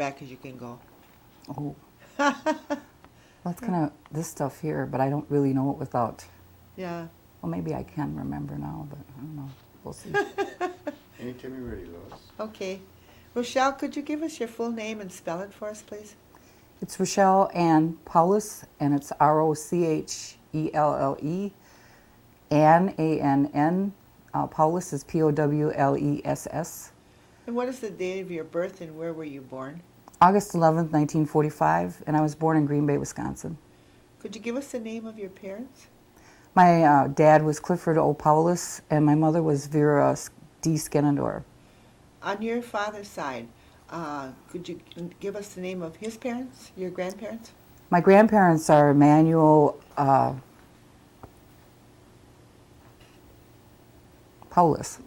back as you can go. Oh. That's kind of this stuff here, but I don't really know it without. Yeah. Well, maybe I can remember now, but I don't know. We'll see. Anytime you're ready, Lois. Okay. Rochelle, could you give us your full name and spell it for us, please? It's Rochelle Ann Powless, and it's Rochelle. Ann, A-N-N. Powless is Powless. And what is the date of your birth and where were you born? August 11th, 1945, and I was born in Green Bay, Wisconsin. Could you give us the name of your parents? My dad was Clifford O. Powless, and my mother was Vera D. Skenendor. On your father's side, could you give us the name of his parents, your grandparents? My grandparents are Emmanuel Powless,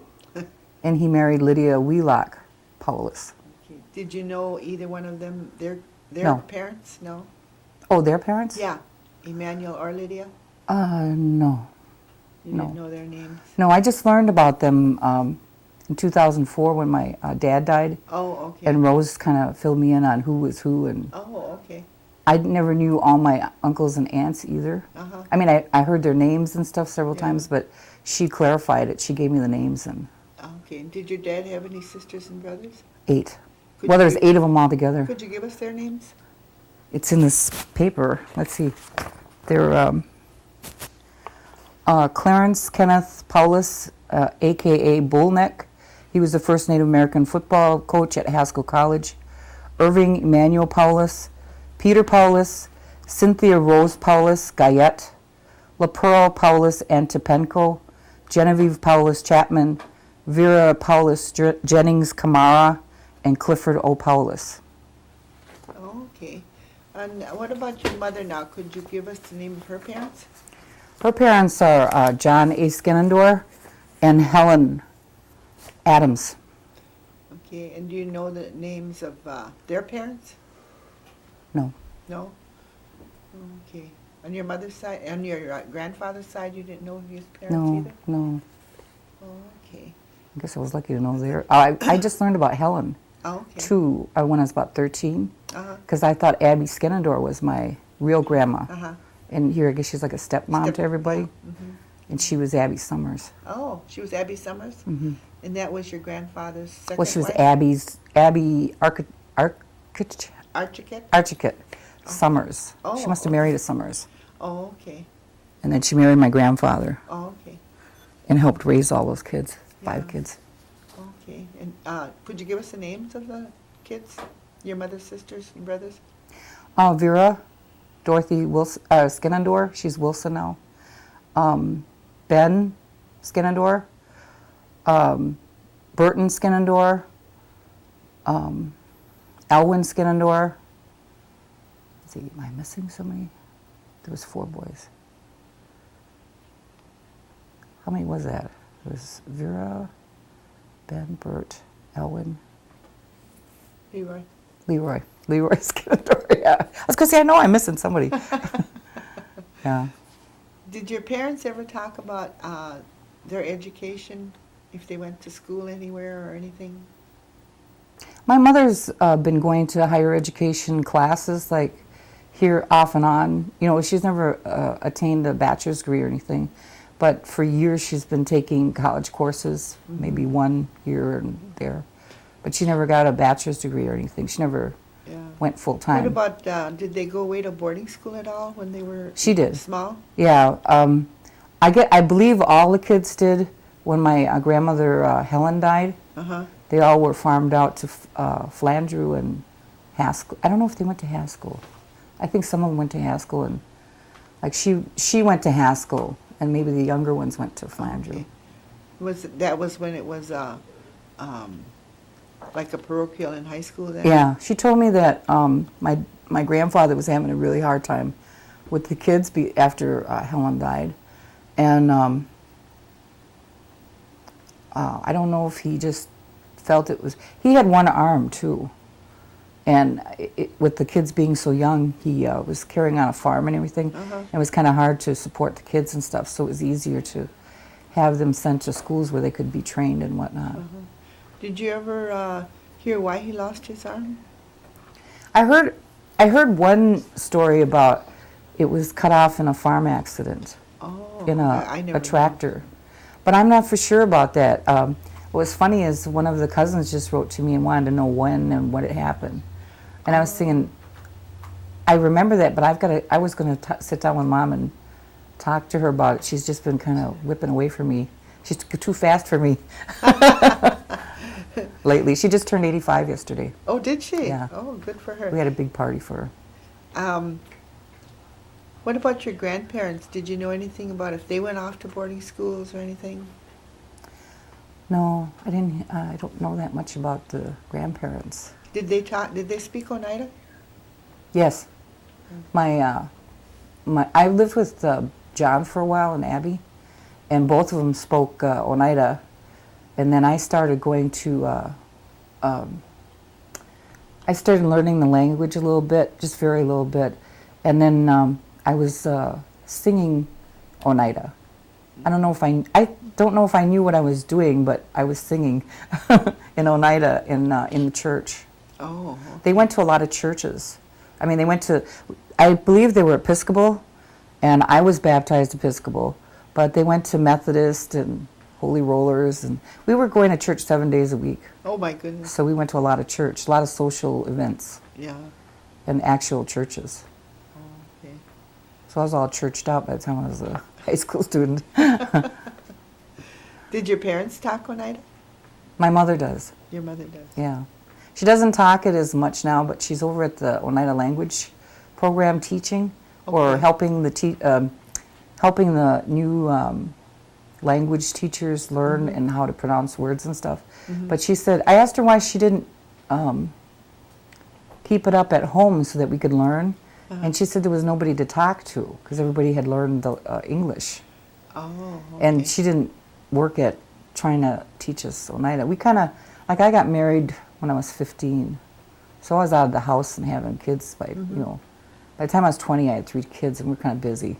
and he married Lydia Wheelock Powless. Okay. Did you know either one of them, their No. parents? No? Oh, their parents? Yeah. Emmanuel or Lydia? No. You No. didn't know their names? No, I just learned about them in 2004 when my dad died, Oh, okay. and Rose kind of filled me in on who was who, and Oh, okay. I never knew all my uncles and aunts either. Uh-huh. I mean, I heard their names and stuff several Yeah. times, but she clarified it. She gave me the names, and Okay. And did your dad have any sisters and brothers? 8. Could Well, you there's give- 8 of them all together. Could you give us their names? It's in this paper. Let's see. They're Clarence Kenneth Powless, a.k.a. Bullneck. He was the first Native American football coach at Haskell College. Irving Emmanuel Powless, Peter Powless, Cynthia Rose Powless Guyette, LaPearl Powless Antipenko, Genevieve Powless Chapman, Vera Powless Jennings Camara, and Clifford O. Powless. Oh, okay. And what about your mother now? Could you give us the name of her parents? Her parents are John A. Skenendor and Helen Adams. Okay. And do you know the names of their parents? No. No? Okay. On your mother's side, on your grandfather's side, you didn't know his parents No, either? no. Oh, okay. I guess I was lucky to know there. I just learned about Helen, Oh, okay. too, when I was about 13, Uh-huh. because I thought Abby Skenendor was my real grandma. Uh-huh. And here, I guess she's like a stepmom to everybody. Mm-hmm. And she was Abby Summers. Oh, she was Abby Summers? Hmm. And that was your grandfather's second Well, she was wife? Abby Archicate? Summers. Oh, She must have okay. married a Summers. Oh, okay. And then she married my grandfather Oh, okay. and helped raise all those kids, 5 Yeah. kids. Okay. And could you give us the names of the kids? Your mother's sisters and brothers? Vera, Dorothy Wilson, Skenendor, she's Wilson now. Ben Skenendor, Burton Skenendor, Elwin Skenendor. Let's see, am I missing somebody? There was 4 boys. How many was that? It was Vera, Ben, Bert, Elwin, Leroy. Leroy Skenendor. Yeah, I was gonna say I know I'm missing somebody. Yeah. Did your parents ever talk about their education, if they went to school anywhere or anything? My mother's been going to higher education classes, like here off and on. You know, she's never attained a bachelor's degree or anything, but for years she's been taking college courses, maybe 1 year and there. But she never got a bachelor's degree or anything. She never Yeah. went full time. What about, did they go away to boarding school at all when they were She did. small? Yeah, I believe all the kids did when my grandmother Helen died. Uh-huh. They all were farmed out to Flandreau and Haskell. I don't know if they went to Haskell. I think some of them went to Haskell, and like she went to Haskell, and maybe the younger ones went to Flandreau. Okay. That was when it was like a parochial in high school then? Yeah, she told me that my grandfather was having a really hard time with the kids after Helen died, and I don't know if he just felt it was. He had one arm too, and with the kids being so young, he was carrying on a farm and everything. Uh-huh. It was kind of hard to support the kids and stuff, so it was easier to have them sent to schools where they could be trained and whatnot. Uh-huh. Did you ever hear why he lost his arm? I heard one story about it was cut off in a farm accident Oh, in I never a knew. tractor, but I'm not for sure about that. What was funny is one of the cousins just wrote to me and wanted to know when and what had happened, and I was thinking, I remember that, but I was gonna sit down with Mom and talk to her about it. She's just been kind of whipping away from me. She's too fast for me lately. She just turned 85 yesterday. Oh, did she? Yeah. Oh, good for her. We had a big party for her. What about your grandparents? Did you know anything about if they went off to boarding schools or anything? No, I didn't. I don't know that much about the grandparents. Did they talk? Did they speak Oneida? Yes, I lived with John for a while and Abby, and both of them spoke Oneida, and then I started going to. I started learning the language a little bit, just very little bit, and then I was singing Oneida. I don't know if I knew what I was doing, but I was singing in Oneida in the church. Oh. They went to a lot of churches. I mean, I believe they were Episcopal, and I was baptized Episcopal, but they went to Methodist and Holy Rollers, and we were going to church 7 days a week. Oh my goodness. So we went to a lot of church, a lot of social events, Yeah. and actual churches. Oh, okay. So I was all churched out by the time I was a high school student. Did your parents talk Oneida? My mother does, Your mother does. yeah. She doesn't talk it as much now, but she's over at the Oneida language program teaching, or Okay. helping the new language teachers learn and how to pronounce words and stuff. But she said, I asked her why she didn't keep it up at home so that we could learn, and she said there was nobody to talk to because everybody had learned the English, Oh. Okay. and she didn't work at trying to teach us Oneida. We kind of, like, I got married when I was 15, so I was out of the house and having kids by by the time I was 20 I had 3 kids, and we're kind of busy.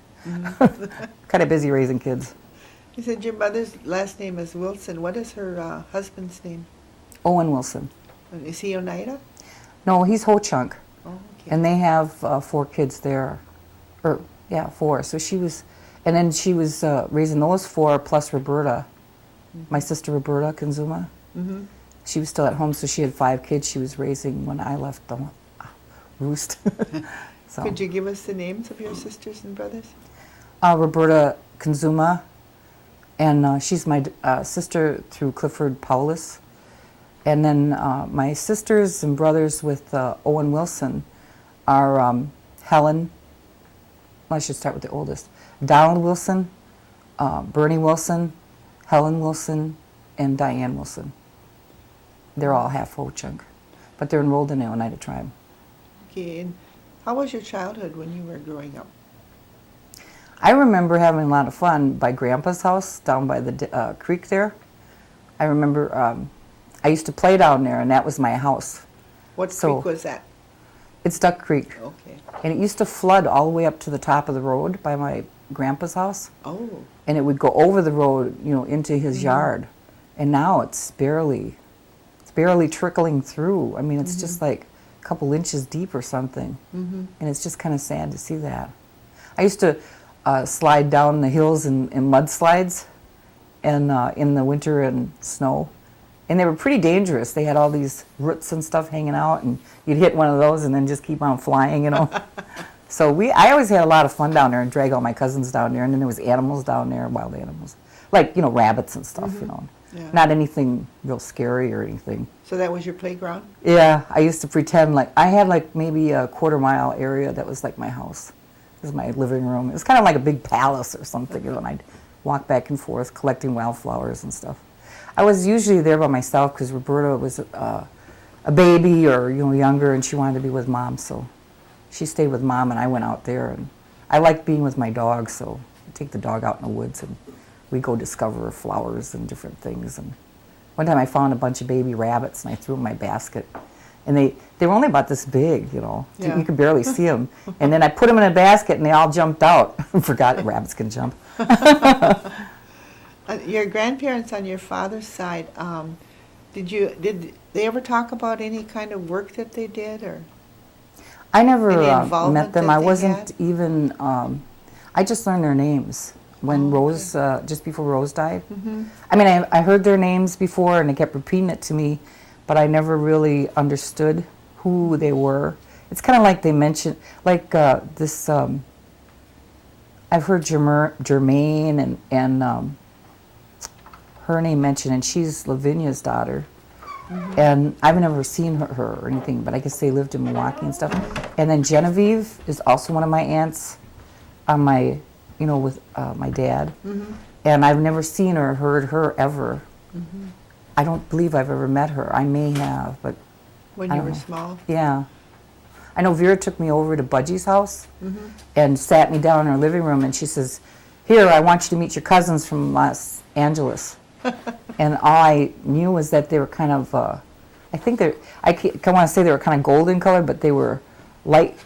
Kind of busy raising kids. You said your mother's last name is Wilson. What is her husband's name? Owen Wilson. And is he Oneida? No, he's Ho Chunk, Oh, okay. and they have 4 kids there, or yeah, 4. So she was, and then she was raising those 4 plus Roberta, my sister Roberta Kanzuma. Mm-hmm. She was still at home, so she had 5 kids she was raising when I left the roost. So Could you give us the names of your sisters and brothers? Roberta Kanzuma, and she's my sister through Clifford Powless. And then my sisters and brothers with Owen Wilson are Helen, well, I should start with the oldest, Donald Wilson, Bernie Wilson, Helen Wilson, and Diane Wilson. They're all half Ho-Chunk, but they're enrolled in the Oneida tribe. Okay, and how was your childhood when you were growing up? I remember having a lot of fun by Grandpa's house down by the creek there. I remember I used to play down there, and that was my house. What So- creek was that? It's Duck Creek, Okay. and it used to flood all the way up to the top of the road by my grandpa's house, Oh. and it would go over the road, into his yard. And now it's barely trickling through. I mean, it's just like a couple inches deep or something, Mm-hmm. and it's just kind of sad to see that. I used to slide down the hills in mudslides, and in the winter and snow, and they were pretty dangerous. They had all these roots and stuff hanging out, and you'd hit one of those and then just keep on flying, So I always had a lot of fun down there and drag all my cousins down there, and then there was animals down there, wild animals, like rabbits and stuff. Yeah. Not anything real scary or anything. So that was your playground? Yeah, I used to pretend like I had like maybe a quarter-mile area that was like my house. It was my living room. It was kind of like a big palace or something, and I'd walk back and forth collecting wildflowers and stuff. I was usually there by myself because Roberta was a baby or younger, and she wanted to be with Mom, so she stayed with Mom, and I went out there. And I liked being with my dog, so I'd take the dog out in the woods, and we'd go discover flowers and different things. And one time I found a bunch of baby rabbits, and I threw them in my basket. And they were only about this big, Yeah. You could barely see them. And then I put them in a basket, and they all jumped out. Forgot that rabbits can jump. Your grandparents on your father's side, did they ever talk about any kind of work that they did, or? I never Any met involvement them. that I they wasn't had? even. I just learned their names when Oh, Rose, just before Rose died. Mm-hmm. I mean, I heard their names before, and they kept repeating it to me, but I never really understood who they were. It's kind of like they mentioned, like this. I've heard Germaine and her name mentioned, and she's Lavinia's daughter. And I've never seen her or anything, but I guess they lived in Milwaukee and stuff. And then Genevieve is also one of my aunts on my, with my dad. And I've never seen her or heard her ever. I don't believe I've ever met her. I may have, but When I you don't were know. small? Yeah. I know Vera took me over to Budgie's house and sat me down in her living room, and she says, "Here, I want you to meet your cousins from Los Angeles." And all I knew was that they were kind of, I think they're, I want to say they were kind of golden colored, but they were light,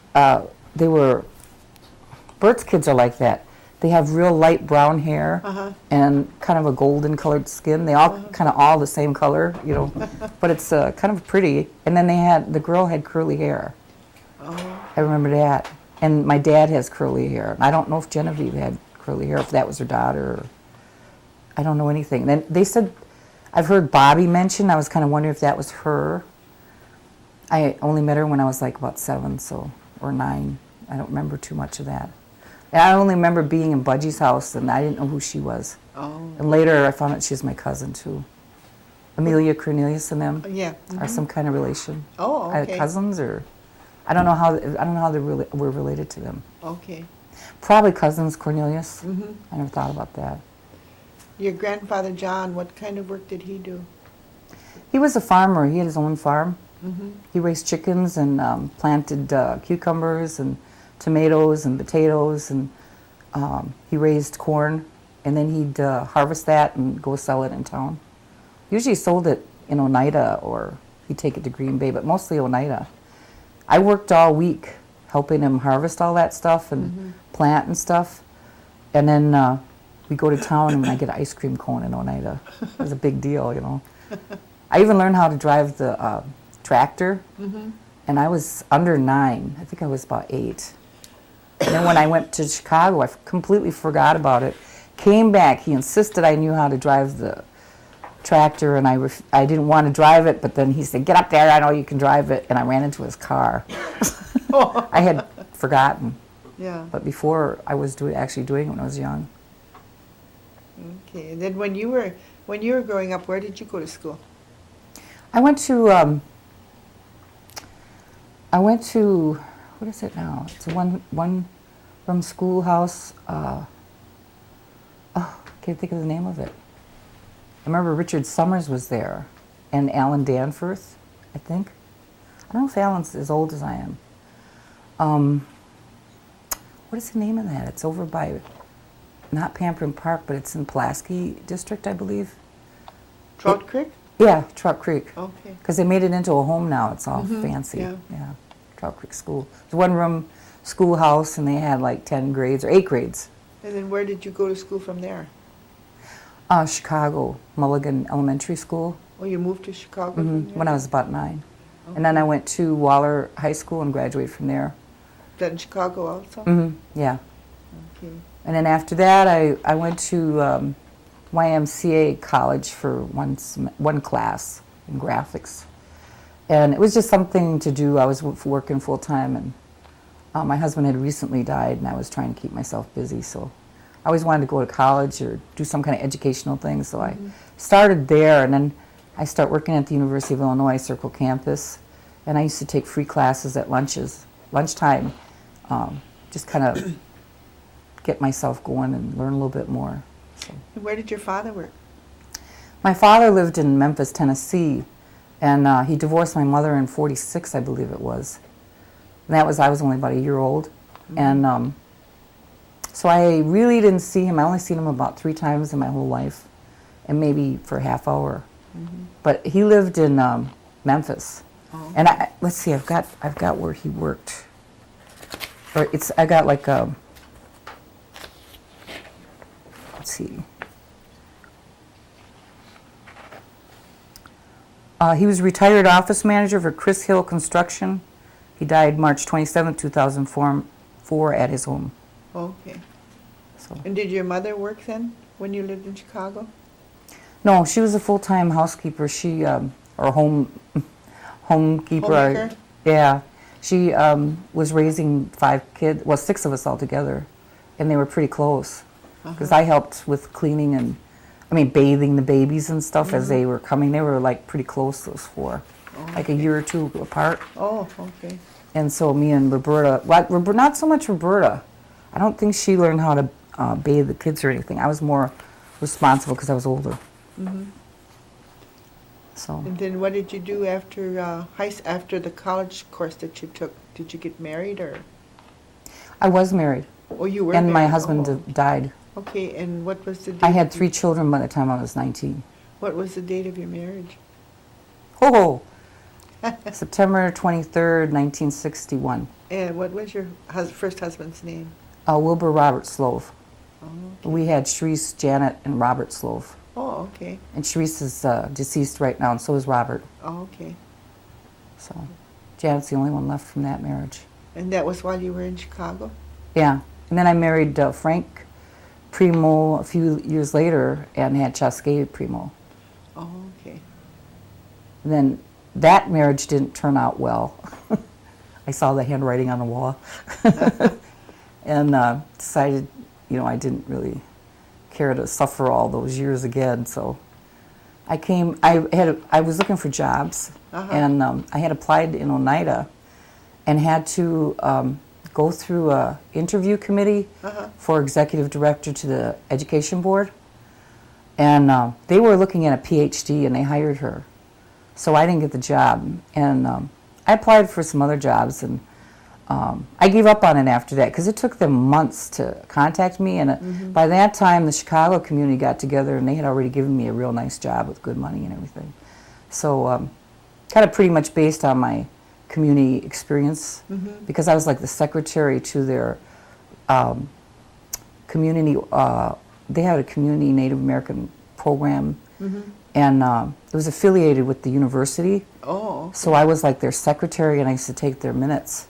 Bert's kids are like that. They have real light brown hair and kind of a golden colored skin. They all kind of all the same color, but it's kind of pretty. And then the girl had curly hair. Oh, I remember that. And my dad has curly hair. I don't know if Genevieve had curly hair, if that was her daughter. Or, I don't know anything. Then they said, I've heard Bobby mentioned. I was kind of wondering if that was her. I only met her when I was like about 7, or 9. I don't remember too much of that. And I only remember being in Budgie's house, and I didn't know who she was. oh, And later I found out she was my cousin too. Amelia Cornelius and them yeah. are some kind of relation. Oh, okay. Cousins, or I don't know how we're related to them. Okay. Probably cousins, Cornelius. Mm-hmm. I never thought about that. Your grandfather John, what kind of work did he do? He was a farmer. He had his own farm. Mm-hmm. He raised chickens and planted cucumbers and tomatoes and potatoes, and he raised corn, and then he'd harvest that and go sell it in town. Usually sold it in Oneida, or he'd take it to Green Bay, but mostly Oneida. I worked all week helping him harvest all that stuff and plant and stuff, and then we go to town and I get an ice cream cone in Oneida. It was a big deal, I even learned how to drive the tractor, and I was under 9. I think I was about 8. And then when I went to Chicago, I completely forgot about it. Came back, he insisted I knew how to drive the tractor, and I didn't want to drive it, but then he said, "Get up there, I know you can drive it," and I ran into his car. I had forgotten, Yeah. but before I was actually doing it when I was young. Okay. And then when you were growing up, where did you go to school? I went to what is it now? It's a one room schoolhouse. Can't think of the name of it. I remember Richard Summers was there, and Alan Danforth, I think. I don't know if Alan's as old as I am. What is the name of that? It's over by, not Pampering Park, but it's in Pulaski District, I believe. Trout Creek? Yeah, Trout Creek. Okay. Because they made it into a home now. It's all fancy. yeah. Trout Creek School. It's a one-room schoolhouse, and they had like 10 grades or 8 grades. And then where did you go to school from there? Chicago, Mulligan Elementary School, Oh, you moved to Chicago from there? when I was about 9. And then I went to Waller High School and graduated from there. Is that in Chicago also? Yeah. Okay. And then after that, I went to YMCA college for one class in graphics. And it was just something to do. I was working full time, and my husband had recently died, and I was trying to keep myself busy. So I always wanted to go to college or do some kind of educational thing. So I started there, and then I started working at the University of Illinois Circle Campus. And I used to take free classes at lunchtime, just kind of get myself going and learn a little bit more. So. And where did your father work? My father lived in Memphis, Tennessee, and he divorced my mother in '46, I believe it was. And I was only about a year old, and so I really didn't see him. I only seen him about 3 times in my whole life, and maybe for a half hour. But he lived in Memphis, and let's see, I've got where he worked. Or I got like a. Let's see. He was retired office manager for Chris Hill Construction He died March 27, 2004 at his home. Okay. So. And did your mother work then when you lived in Chicago? No, she was a full-time housekeeper. She, or homekeeper. Homemaker? Yeah. She was raising 5 kids, well, 6 of us all together, and they were pretty close. Because I helped with cleaning and, bathing the babies and stuff as they were coming. They were like pretty close, those 4, like a year or 2 apart. Oh, okay. And so me and Roberta, well, not so much Roberta. I don't think she learned how to bathe the kids or anything. I was more responsible because I was older. So. And then what did you do after after the college course that you took? Did you get married or? I was married. Oh, you were And my married. husband Oh. died. Okay, and what was the date? I had 3 children by the time I was 19. What was the date of your marriage? Oh, September 23rd, 1961. And what was your first husband's name? Wilbur Robert Slove. Oh, We had Sharice, Janet, and Robert Slove. oh, okay. And Sharice is deceased right now, and so is Robert. Oh, okay. So Janet's the only one left from that marriage. And that was while you were in Chicago? Yeah. And then I married Frank Primo a few years later and had Chasquet Primo. Oh, okay. And then that marriage didn't turn out well. I saw the handwriting on the wall and decided, I didn't really care to suffer all those years again. So I was looking for jobs, and I had applied in Oneida and had to go through a interview committee for executive director to the education board. And they were looking at a PhD, and they hired her. So I didn't get the job. And I applied for some other jobs, and I gave up on it after that because it took them months to contact me. And by that time, the Chicago community got together, and they had already given me a real nice job with good money and everything. So kind of pretty much based on my community experience, because I was like the secretary to their community. They had a community Native American program, and it was affiliated with the university. Oh, okay. So I was like their secretary, and I used to take their minutes.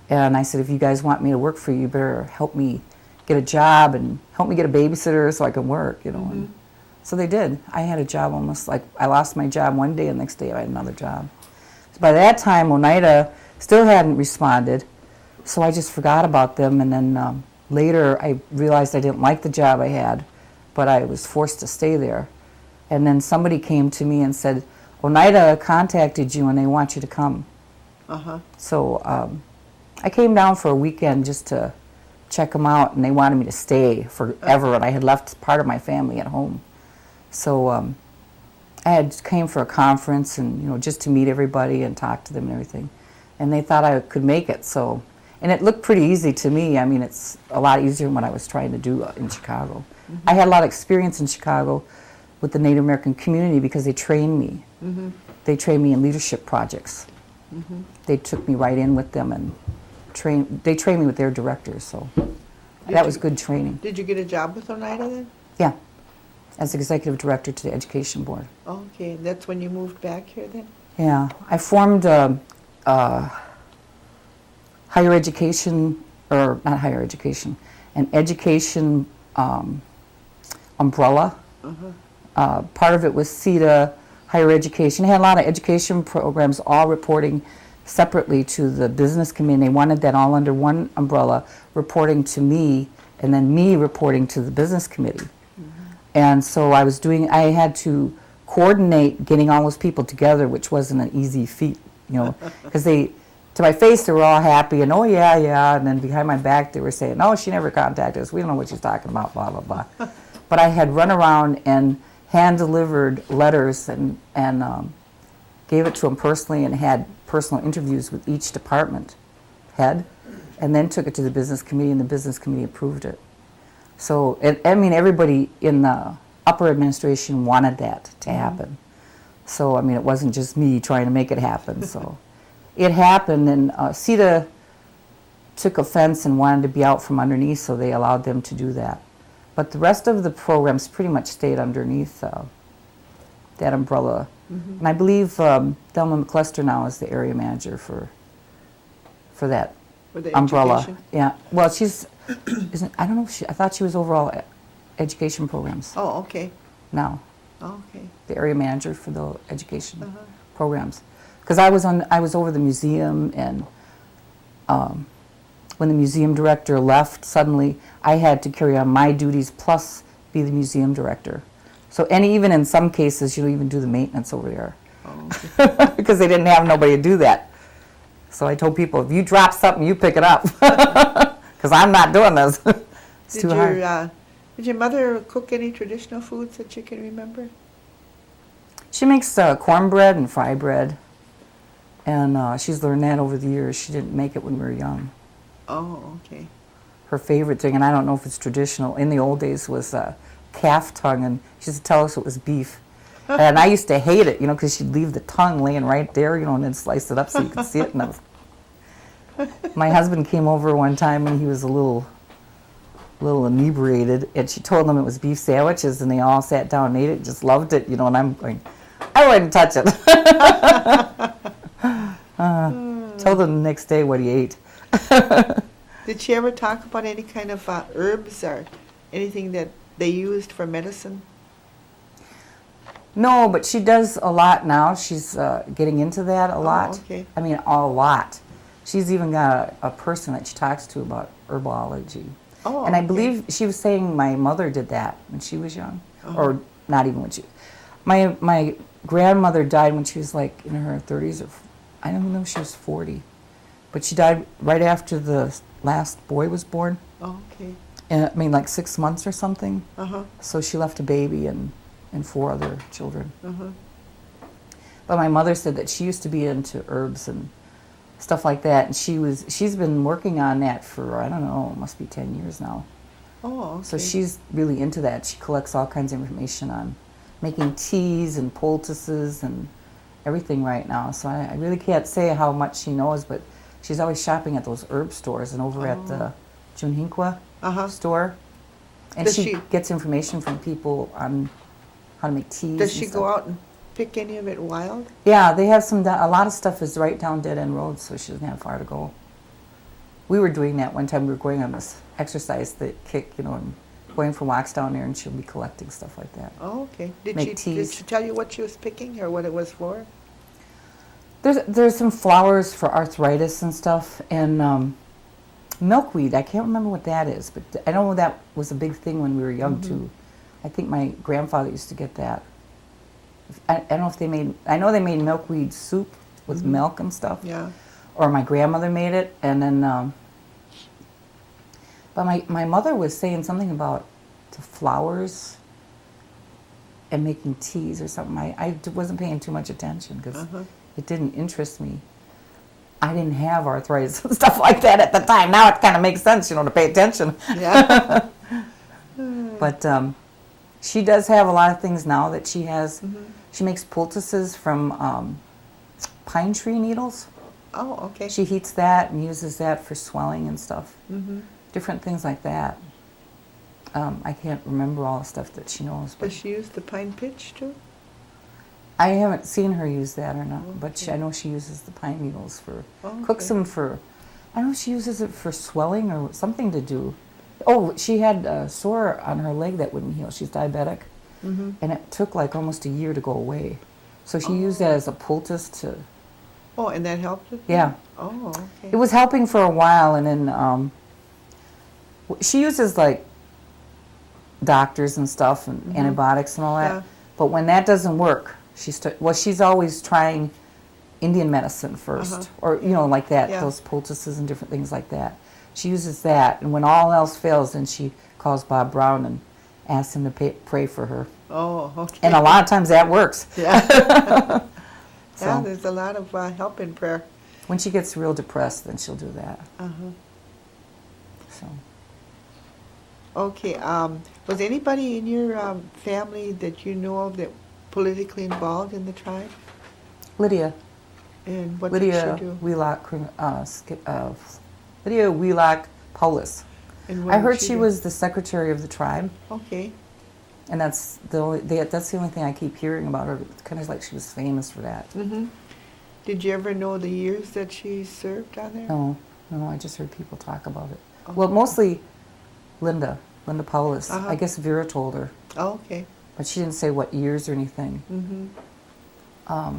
And I said, if you guys want me to work for you, you better help me get a job and help me get a babysitter so I can work, And so they did. I had a job almost like I lost my job one day, and the next day I had another job. So by that time, Oneida still hadn't responded, so I just forgot about them. And then later I realized I didn't like the job I had, but I was forced to stay there. And then somebody came to me and said, Oneida contacted you and they want you to come. So I came down for a weekend just to check them out, and they wanted me to stay forever, and I had left part of my family at home. So I came for a conference and just to meet everybody and talk to them and everything, and they thought I could make it. So, and it looked pretty easy to me. It's a lot easier than what I was trying to do in Chicago. I had a lot of experience in Chicago with the Native American community because they trained me. They trained me in leadership projects. They took me right in with them and they trained me with their directors. So that was good training. Did you get a job with Oneida then? Yeah, as executive director to the education board. Okay, that's when you moved back here then? Yeah, I formed higher education, or not higher education, an education umbrella. Part of it was CETA, higher education. They had a lot of education programs all reporting separately to the business committee. They wanted that all under one umbrella, reporting to me, and then me reporting to the business committee. And so I had to coordinate getting all those people together, which wasn't an easy feat, because to my face they were all happy and oh yeah, and then behind my back they were saying, no, she never contacted us, we don't know what she's talking about, blah blah blah. But I had run around and hand delivered letters and gave it to them personally and had personal interviews with each department head, and then took it to the business committee, and the business committee approved it. So, everybody in the upper administration wanted that to happen. So, it wasn't just me trying to make it happen. So, it happened, and CETA took offense and wanted to be out from underneath, so they allowed them to do that. But the rest of the programs pretty much stayed underneath that umbrella. And I believe Thelma McCluster now is the area manager for for that For the umbrella. education? Yeah. Well, she's, I don't know if I thought she was overall education programs Oh, okay. now, Okay. the area manager for the education Uh-huh. programs. Because I was over the museum, and when the museum director left, suddenly I had to carry on my duties plus be the museum director. So, and even in some cases, even do the maintenance over there. Oh, okay. Because they didn't have nobody to do that. So I told people, if you drop something, you pick it up. Because I'm not doing this. It's too hard. Did your mother cook any traditional foods that you can remember? She makes cornbread and fry bread. And she's learned that over the years. She didn't make it when we were young. Oh, okay. Her favorite thing, and I don't know if it's traditional, in the old days was calf tongue, and she used to tell us it was beef. And I used to hate it, because she'd leave the tongue laying right there, and then slice it up so you could see it. And my husband came over one time, and he was a little inebriated, and she told them it was beef sandwiches, and they all sat down and ate it, just loved it, and I'm going, I wouldn't touch it. Told him the next day what he ate. Did she ever talk about any kind of herbs or anything that they used for medicine? No, but she does a lot now. She's getting into that a lot. Okay. I mean, a lot. She's even got a person that she talks to about herbology. Oh, and I okay. believe she was saying my mother did that when she was young. Uh-huh. Or not even when she... My grandmother died when she was like in her 30s, or I don't know if she was 40. But she died right after the last boy was born. Oh, okay. And, I mean, like 6 months or something. Uh-huh. So she left a baby and 4 other children. Uh-huh. But my mother said that she used to be into herbs and stuff like that, and she's been working on that for, I don't know, it must be 10 years now. Oh, okay. So she's really into that. She collects all kinds of information on making teas and poultices and everything right now. So I really can't say how much she knows, but she's always shopping at those herb stores and over at the Junhinqua Uh-huh. store. And Does she she- gets information from people on how to make teas. Does and she stuff. go out and pick any of it wild? Yeah, they have a lot of stuff is right down dead end roads, so she doesn't have far to go. We were doing that one time. We were going on this exercise that kick, and going for walks down there, and she'll be collecting stuff like that. Oh, okay. Did Make she teas. tell you what she was picking or what it was for? There's some flowers for arthritis and stuff, and milkweed. I can't remember what that is, but I know that was a big thing when we were young too. I think my grandfather used to get that. I don't know if they made. I know they made milkweed soup with milk and stuff. Yeah. Or my grandmother made it, and then. But my mother was saying something about the flowers and making teas or something. I wasn't paying too much attention because it didn't interest me. I didn't have arthritis and stuff like that at the time. Now it kind of makes sense, to pay attention. Yeah. But she does have a lot of things now that she has. She makes poultices from pine tree needles. Oh, okay. She heats that and uses that for swelling and stuff. Mm-hmm. Different things like that. I can't remember all the stuff that she knows. But Does she use the pine pitch too? I haven't seen her use that or not, but Okay. I know she uses the pine needles for, Okay. cooks them for, I don't know if she uses it for swelling or something to do. Oh, she had a sore on her leg that wouldn't heal. She's diabetic, and it took like almost a year to go away. So she used that as a poultice to, Oh, and that helped with yeah. that? Oh, okay. It was helping for a while, and then she uses like doctors and stuff and antibiotics and all that. Yeah. But when that doesn't work, she's always trying Indian medicine first, or like that, Yeah. those poultices and different things like that. She uses that, and when all else fails, then she calls Bob Brown and asks him to pray for her. Oh, okay. And a lot of times that works. Yeah. So Yeah, there's a lot of help in prayer. when she gets real depressed, then she'll do that. Uh-huh. So. Okay. Was anybody in your family that you know of that politically involved in the tribe? Lydia And what Lydia did she do? Wheelock, Lydia Wheelock Powless. And what I did heard she do? was the secretary of the tribe, Okay. and that's the only thing I keep hearing about her. It's kind of like she was famous for that. Mm-hmm. Did you ever know the years that she served on there? No, No, I just heard people talk about it. Well, mostly Linda Powless. Uh-huh. I guess Vera told her, Oh, okay. but she didn't say what years or anything. Mm-hmm.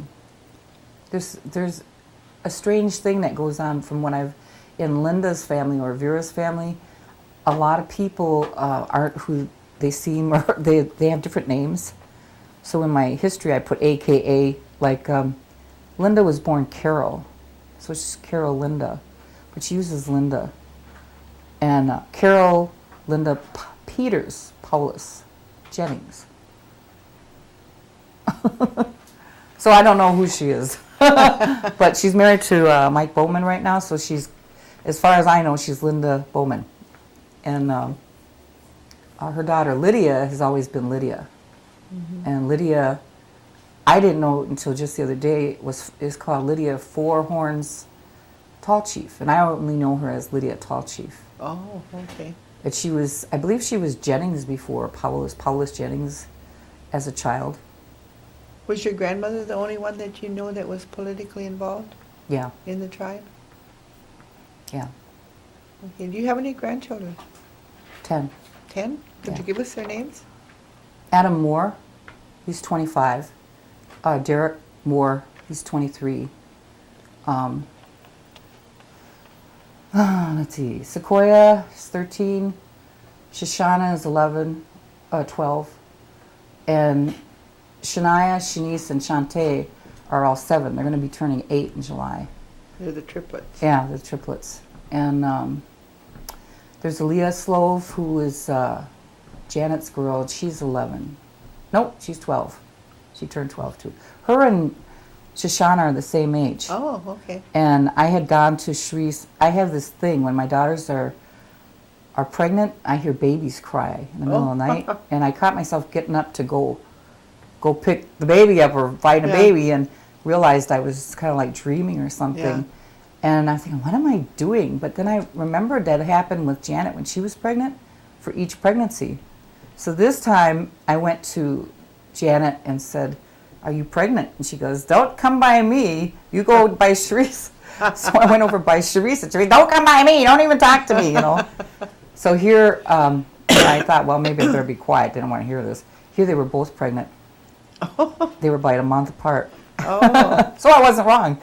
There's a strange thing that goes on from when I've in Linda's family or Vera's family. A lot of people aren't who they seem, or they have different names. So in my history, I put AKA, like Linda was born Carol, so she's Carol Linda, but she uses Linda. And Carol Linda Peters Powless Jennings. So I don't know who she is. But she's married to Mike Bowman right now, so she's, as far as I know, she's Linda Bowman. And her daughter Lydia has always been Lydia. And Lydia, I didn't know until just the other day, is called Lydia Four Horns Tall Chief. And I only know her as Lydia Tall Chief. Oh, okay. But she was, I believe she was Jennings before, Powless Jennings as a child. Was your grandmother the only one that you know that was politically involved Yeah, in the tribe? yeah. Okay. Do you have any grandchildren? 10. 10? Could Yeah. you give us their names? Adam Moore, he's 25. Derek Moore, he's 23. Let's see, Sequoia is 13. Shoshana is 12. And Shania, Shanice, and Shantae are all 7. They're going to be turning 8 in July. They're the triplets. Yeah, the triplets. And there's Aaliyah Slove, who is Janet's girl. She's 11. Nope, she's 12. She turned 12 too. Her and Shoshana are the same age. Oh, okay. And I had gone to Sharice. I have this thing when my daughters are pregnant, I hear babies cry in the middle of the night, and I caught myself getting up to go pick the baby up or find a baby, and realized I was kind of like dreaming or something. Yeah. And I'm thinking, what am I doing? But then I remembered that happened with Janet when she was pregnant for each pregnancy. So this time I went to Janet and said, "Are you pregnant?" And she goes, "Don't come by me. You go by Sharice." So I went over by Sharice and Sharice, "Don't come by me. Don't even talk to me," you know. So here, I thought, well, maybe I better be quiet. They don't want to hear this. Here they were both pregnant. They were by a month apart. Oh. So I wasn't wrong.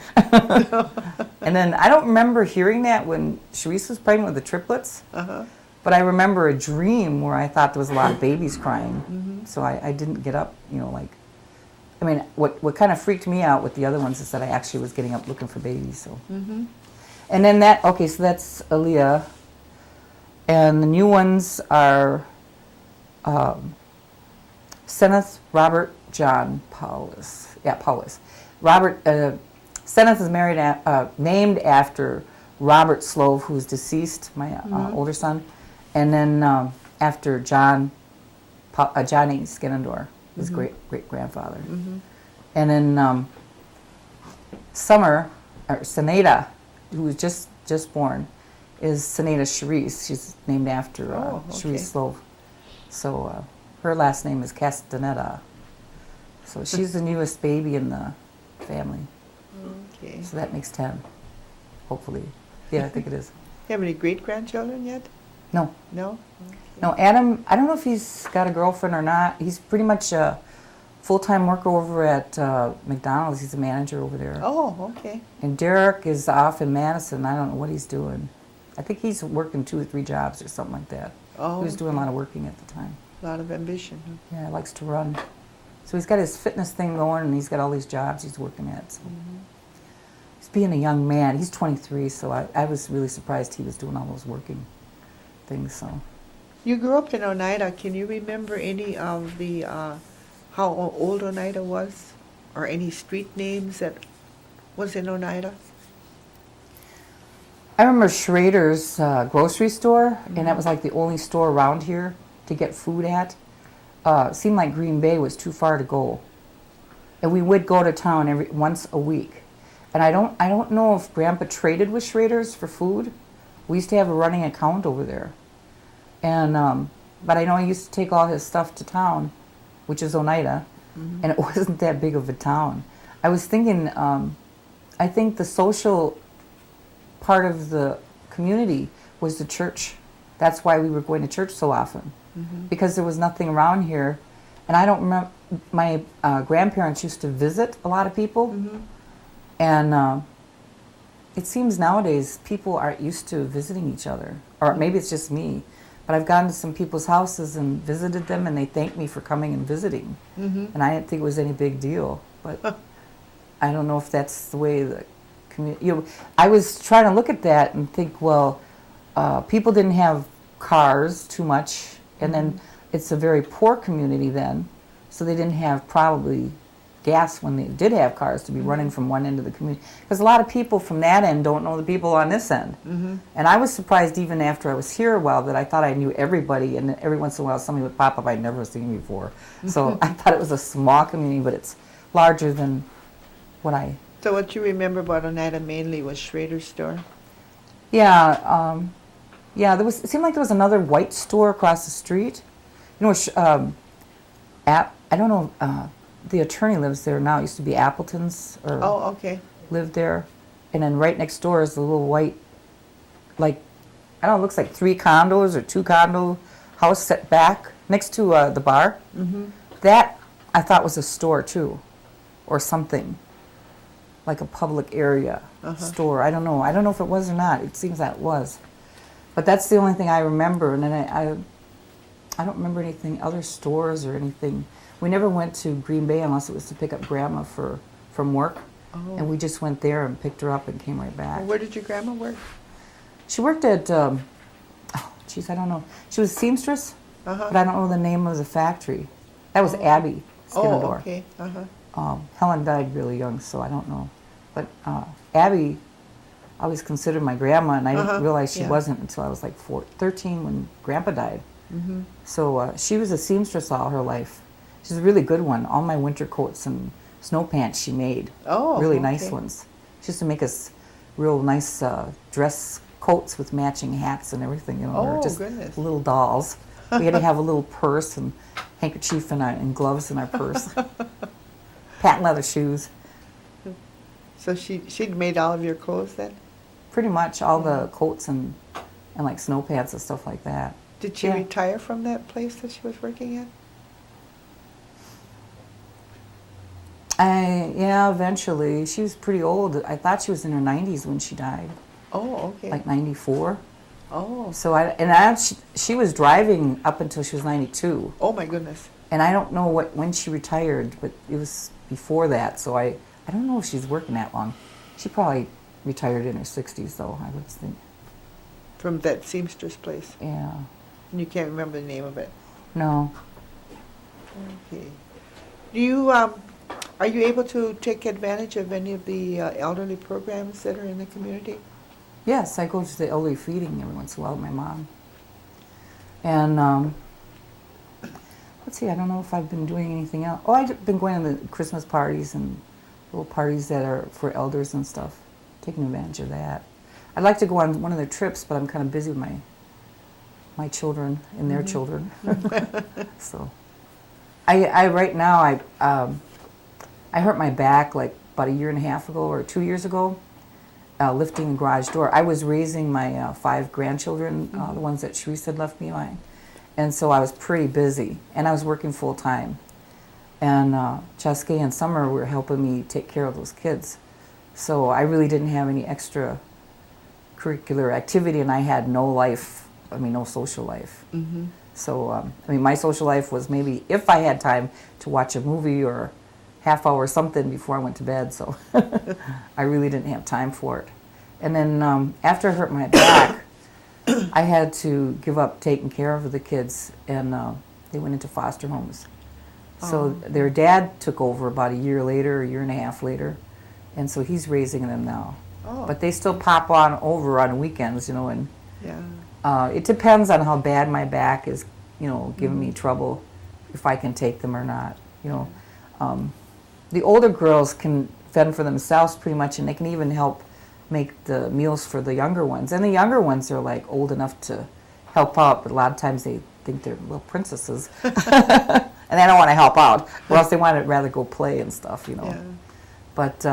And then I don't remember hearing that when Sharice was pregnant with the triplets. Uh-huh. But I remember a dream where I thought there was a lot of babies crying. So I didn't get up, you know, like, I mean, what kind of freaked me out with the other ones is that I actually was getting up looking for babies. So, and then so that's Aaliyah. And the new ones are Senneth Robert John Powless. Yeah, Powless. Robert, Senneth is named after Robert Slove, who's deceased, my older son. And then after Johnny Skinandor, his great-grandfather. And then Seneda, who was just born, is Seneda Sharice. She's named after Sharice Slove. So her last name is Castaneda. So she's the newest baby in the family. Okay. So that makes 10, hopefully. Yeah, I think it is. You have any great-grandchildren yet? No. No? No, Adam, I don't know if he's got a girlfriend or not. He's pretty much a full-time worker over at McDonald's. He's a manager over there. Oh, okay. And Derek is off in Madison. I don't know what he's doing. I think he's working 2 or 3 jobs or something like that. Oh, He was doing a lot of working at the time. a lot of ambition. Huh? Yeah, he likes to run. So he's got his fitness thing going, and he's got all these jobs he's working at. So. He's being a young man. He's 23, so I was really surprised he was doing all those working things. So. You grew up in Oneida. Can you remember any of the, how old Oneida was? Or any street names that was in Oneida? I remember Schrader's grocery store, and that was like the only store around here to get food at. It seemed like Green Bay was too far to go. And we would go to town once a week. And I don't know if Grandpa traded with Schrader's for food. We used to have a running account over there. And but I know he used to take all his stuff to town, which is Oneida, and it wasn't that big of a town. I was thinking, I think the social part of the community was the church. That's why we were going to church so often, because there was nothing around here. And I don't remember, my grandparents used to visit a lot of people, and it seems nowadays people aren't used to visiting each other, or maybe it's just me, but I've gone to some people's houses and visited them, and they thanked me for coming and visiting, and I didn't think it was any big deal, but I don't know if that's the way the community, you know, I was trying to look at that and think, well, people didn't have cars too much, and then it's a very poor community then, so they didn't have probably gas when they did have cars to be running from one end of the community. Because a lot of people from that end don't know the people on this end. And I was surprised even after I was here a while that I thought I knew everybody, and every once in a while somebody would pop up I'd never seen before. So I thought it was a small community, but it's larger than what I... So what you remember about Oneida mainly was Schrader's store? Yeah, yeah. It seemed like there was another white store across the street. You know, I don't know. The attorney lives there now. It used to be Appleton's. Or Oh, okay. lived there, and then right next door is the little white, like, I don't know. It looks like 3 condos or 2 condo house set back next to the bar. That I thought was a store too, or something. Like a public area store. I don't know. I don't know if it was or not. It seems that it was. But that's the only thing I remember. And then I don't remember anything, other stores or anything. We never went to Green Bay unless it was to pick up Grandma from work. And we just went there and picked her up and came right back. Well, where did your grandma work? She worked at, oh, geez, I don't know. She was a seamstress, but I don't know the name of the factory. That was Abby Skinador. Oh, okay. Helen died really young, so I don't know. But Abby, I always considered my grandma, and I didn't realize she wasn't until I was like 13 when Grandpa died. So she was a seamstress all her life. She's a really good one. All my winter coats and snow pants she made. Oh, really nice ones. She used to make us real nice dress coats with matching hats and everything. You know, they were just goodness. little dolls. We had to have a little purse and handkerchief and gloves in our purse. Patent leather shoes. So she'd made all of your clothes then? Pretty much all the coats and like snow pants and stuff like that. Did she retire from that place that she was working at? Yeah, eventually. She was pretty old. I thought she was in her 90s when she died. Oh, okay. Like 94. Oh. So she was driving up until she was 92. Oh my goodness. And I don't know when she retired, but it was before that. So I don't know if she's working that long. She probably retired in her 60s, though, I would think. From that seamstress place? Yeah. And you can't remember the name of it? No. Okay. Do you, are you able to take advantage of any of the elderly programs that are in the community? Yes, I go to the elderly feeding every once in a while with my mom. And let's see, I don't know if I've been doing anything else. Oh, I've been going to the Christmas parties and little parties that are for elders and stuff, taking advantage of that. I'd like to go on one of their trips, but I'm kind of busy with my children and their children. So, I right now I hurt my back like about 1.5 years ago or 2 years ago, lifting the garage door. I was raising my 5 grandchildren, the ones that Sharice had left me behind, and so I was pretty busy, and I was working full time. And Cheska and Summer were helping me take care of those kids. So I really didn't have any extra curricular activity, and I had no life, no social life. So, my social life was maybe if I had time to watch a movie or half hour or something before I went to bed, so I really didn't have time for it. And then after I hurt my back, I had to give up taking care of the kids, and they went into foster homes. So their dad took over about 1 year later, 1.5 years later, and so he's raising them now. But they still pop on over on weekends, and it depends on how bad my back is, giving me trouble, if I can take them or not. The older girls can fend for themselves pretty much, and they can even help make the meals for the younger ones. And the younger ones are like old enough to help out, but a lot of times they think they're little princesses. And they don't want to help out, or else they want to rather go play and stuff, But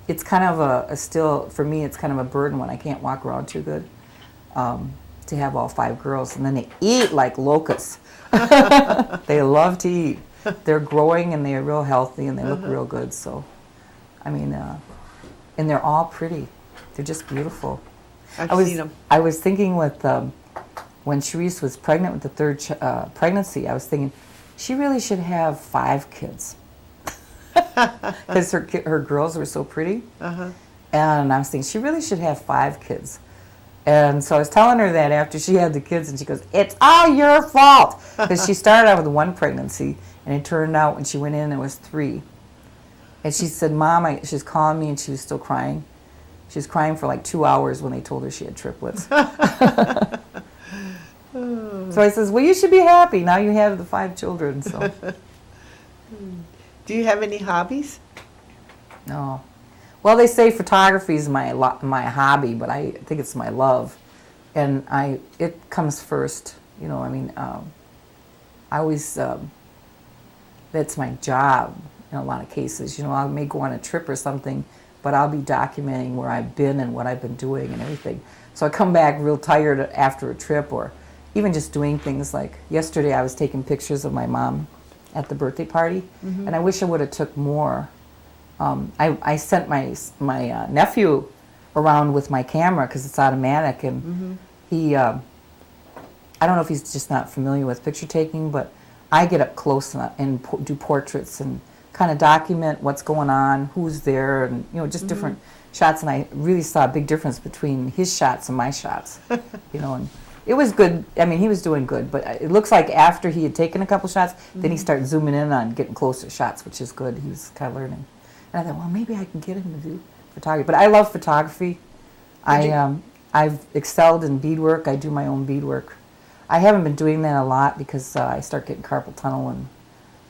it's kind of still, for me, it's kind of a burden when I can't walk around too good. to have all 5 girls, and then they eat like locusts. They love to eat. They're growing and they're real healthy and they look real good. So, I mean, and they're all pretty. They're just beautiful. I've seen them. I was thinking with when Sharice was pregnant with the 3rd pregnancy, I was thinking she really should have 5 kids because her girls were so pretty. And I was thinking she really should have 5 kids. And so I was telling her that after she had the kids, and she goes, "It's all your fault," because she started out with 1 pregnancy, and it turned out when she went in, it was 3. And she said, "Mom," she's calling me, and she was still crying. She was crying for like 2 hours when they told her she had triplets. So I says, "Well, you should be happy. Now you have the 5 children." So. Do you have any hobbies? No. Well, they say photography is my hobby, but I think it's my love, and it comes first. You know, I mean, I always that's my job in a lot of cases. You know, I may go on a trip or something, but I'll be documenting where I've been and what I've been doing and everything. So I come back real tired after a trip, or even just doing things like yesterday I was taking pictures of my mom at the birthday party, and I wish I would have took more. I sent my nephew around with my camera because it's automatic, and he, I don't know if he's just not familiar with picture taking, but I get up close and do portraits and kind of document what's going on, who's there, and just different shots. And I really saw a big difference between his shots and my shots, and it was good. I mean, he was doing good, but it looks like after he had taken a couple shots, then he started zooming in on getting closer shots, which is good. He was kind of learning. And I thought, well, maybe I can get him to do photography. But I love photography. I've excelled in beadwork. I do my own beadwork. I haven't been doing that a lot because I start getting carpal tunnel and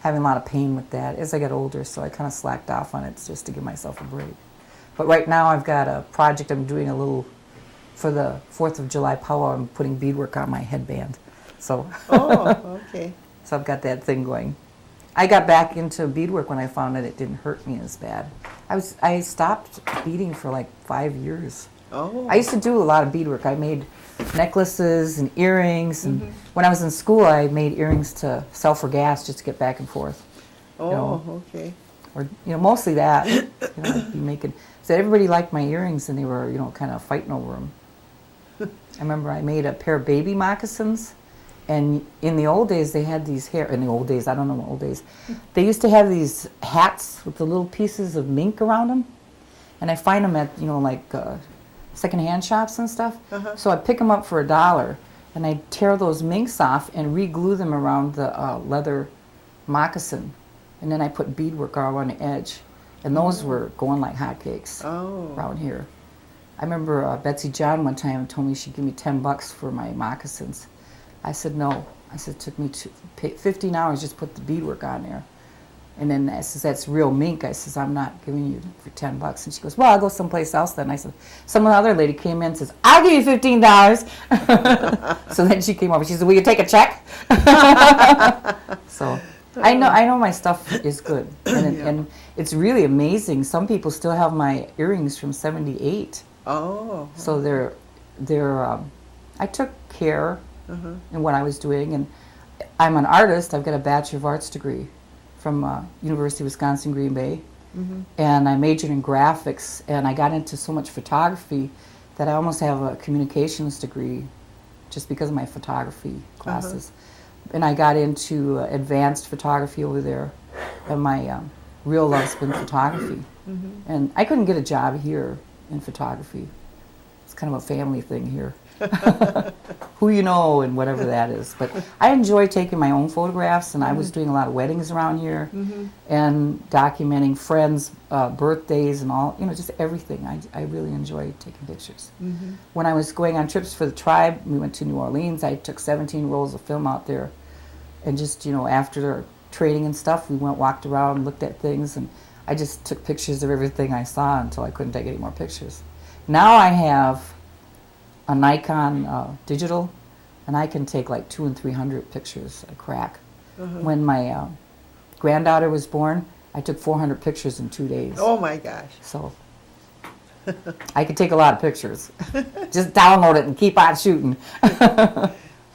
having a lot of pain with that as I get older. So I kind of slacked off on it just to give myself a break. But right now I've got a project I'm doing for the 4th of July powwow. I'm putting beadwork on my headband. So. Oh, okay. So I've got that thing going. I got back into beadwork when I found that it didn't hurt me as bad. I stopped beading for like 5 years. Oh. I used to do a lot of beadwork. I made necklaces and earrings, and when I was in school, I made earrings to sell for gas just to get back and forth. Oh, okay. Or mostly that. I'd be making. So everybody liked my earrings, and they were kind of fighting over them. I remember I made a pair of baby moccasins. And in the old days, they had these I don't know old days, they used to have these hats with the little pieces of mink around them. And I find them at, like secondhand shops and stuff. So I pick them up for $1, and I tear those minks off and re-glue them around the leather moccasin. And then I put beadwork all on the edge. And those were going like hotcakes around here. I remember Betsy John one time told me she'd give me $10 for my moccasins. I said no. I said it took me 15 hours just to put the beadwork on there. And then I says, "That's real mink." I says, "I'm not giving you for $10. And she goes, "Well, I'll go someplace else then." I said, some other lady came in and says, "I'll give you $15. So then she came over. She said, "Will you take a check?" So I know my stuff is good. And it's really amazing. Some people still have my earrings from '78. Oh. So they're I took care in what I was doing, and I'm an artist. I've got a Bachelor of Arts degree from University of Wisconsin Green Bay, and I majored in graphics, and I got into so much photography that I almost have a communications degree just because of my photography classes. And I got into advanced photography over there, and my real love's been photography. And I couldn't get a job here in photography. It's kind of a family thing here. Who you know and whatever that is. But I enjoy taking my own photographs, and I was doing a lot of weddings around here and documenting friends' birthdays and all, just everything. I really enjoy taking pictures. When I was going on trips for the tribe, we went to New Orleans. I took 17 rolls of film out there, and just, after training and stuff, we walked around and looked at things, and I just took pictures of everything I saw until I couldn't take any more pictures. Now I have a Nikon digital, and I can take like 200 and 300 pictures a crack. When my granddaughter was born, I took 400 pictures in 2 days. Oh my gosh. So I could take a lot of pictures. Just download it and keep on shooting.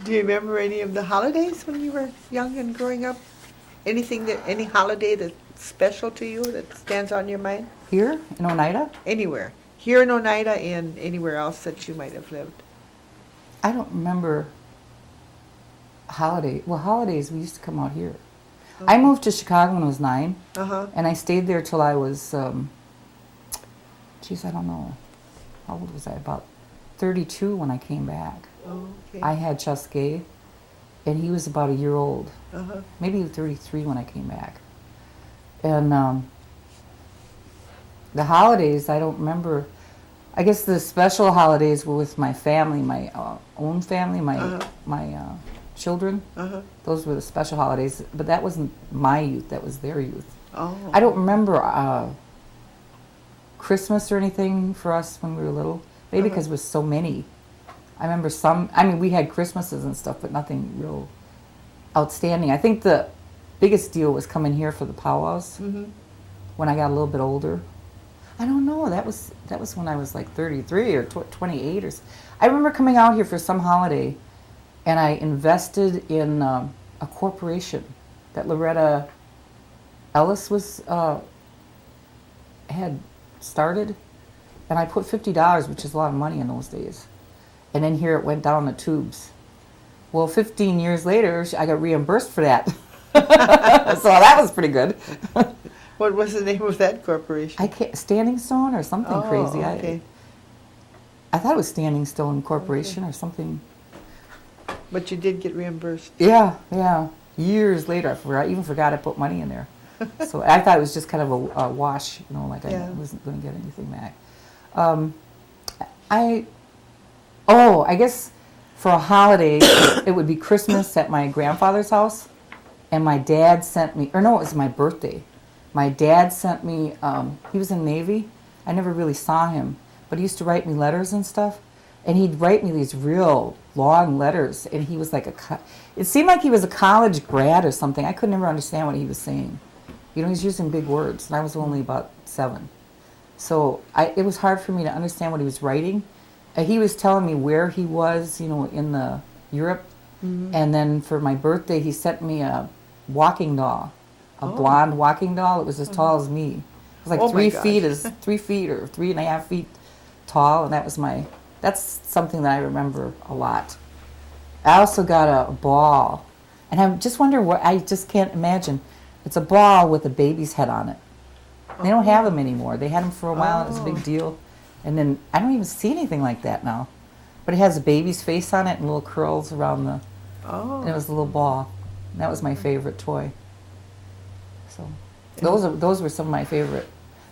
Do you remember any of the holidays when you were young and growing up? Any holiday that's special to you that stands on your mind? Here in Oneida? Anywhere. Here in Oneida and anywhere else that you might have lived. I don't remember holidays, we used to come out here. Okay. I moved to Chicago when I was 9, Uh-huh. and I stayed there till I was, I don't know, how old was I? About 32 when I came back. Oh, okay. I had Chusquet, and he was about a year old, Uh-huh. maybe 33 when I came back. And the holidays, I don't remember. I guess the special holidays were with my family, my own family, my children. Uh-huh. Those were the special holidays, but that wasn't my youth, that was their youth. Oh. I don't remember Christmas or anything for us when we were little, maybe because there was so many. I remember we had Christmases and stuff, but nothing real outstanding. I think the biggest deal was coming here for the powwows when I got a little bit older. I don't know, that was when I was like 33 or 28 or I remember coming out here for some holiday, and I invested in a corporation that Loretta Ellis had started, and I put $50, which is a lot of money in those days. And then here it went down the tubes. Well, 15 years later, I got reimbursed for that. So that was pretty good. What was the name of that corporation? Standing Stone or something crazy. Okay. I thought it was Standing Stone Corporation or something. But you did get reimbursed. Yeah. Years later, I even forgot I put money in there. So I thought it was just kind of a wash, like I wasn't going to get anything back. I guess for a holiday, it would be Christmas at my grandfather's house, and my dad sent me, it was my birthday. My dad sent me, he was in the Navy. I never really saw him, but he used to write me letters and stuff, and he'd write me these real long letters, and he was like it seemed like he was a college grad or something. I could never understand what he was saying. He was using big words, and I was only about 7. So it was hard for me to understand what he was writing. He was telling me where he was, in the Europe. And then for my birthday, he sent me a walking doll, a blonde walking doll. It was as tall as me. It was like 3 feet, 3 feet or 3.5 feet tall, and that's something that I remember a lot. I also got a ball, and I just wonder I just can't imagine. It's a ball with a baby's head on it. They don't have them anymore. They had them for a while, and it was a big deal. And then I don't even see anything like that now. But it has a baby's face on it and little curls around and it was a little ball. And that was my favorite toy. So those were some of my favorite.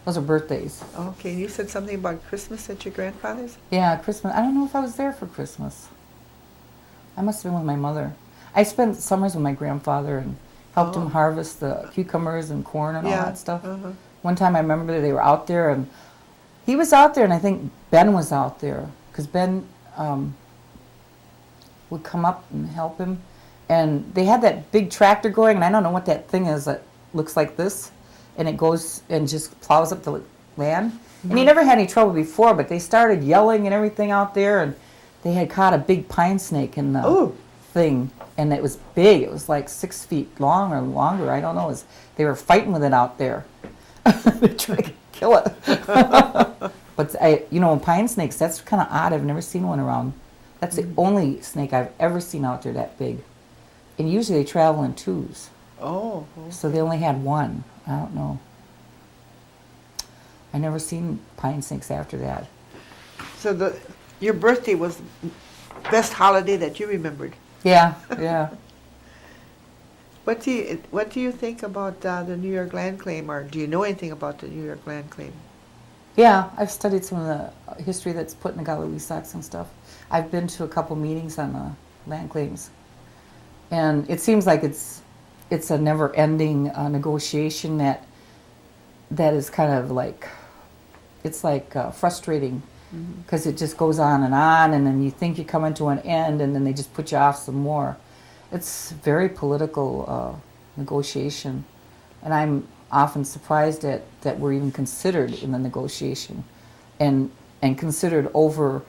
Those are birthdays. Okay, and you said something about Christmas at your grandfather's? Yeah, Christmas. I don't know if I was there for Christmas. I must have been with my mother. I spent summers with my grandfather and helped him harvest the cucumbers and corn and all that stuff. One time I remember they were out there, and he was out there, and I think Ben was out there, because Ben would come up and help him. And they had that big tractor going, and I don't know what that thing is that looks like this, and it goes and just plows up the land. And he never had any trouble before, but they started yelling and everything out there, and they had caught a big pine snake in the thing, and it was big. It was like 6 feet long or longer. I don't know. They were fighting with it out there. They tried to kill it. But pine snakes, that's kind of odd. I've never seen one around. That's the only snake I've ever seen out there that big. And usually they travel in 2s. Oh. Okay. So they only had 1. I don't know. I never seen pine snakes after that. So your birthday was the best holiday that you remembered. Yeah. What do you think about the New York land claim, or do you know anything about the New York land claim? Yeah, I've studied some of the history that's put in the Galilee Sox and stuff. I've been to a couple meetings on the land claims, and it seems like it's a never-ending negotiation that is kind of like frustrating, because it just goes on, and then you think you're coming to an end, and then they just put you off some more. It's very political negotiation, and I'm often surprised that we're even considered in the negotiation. and considered over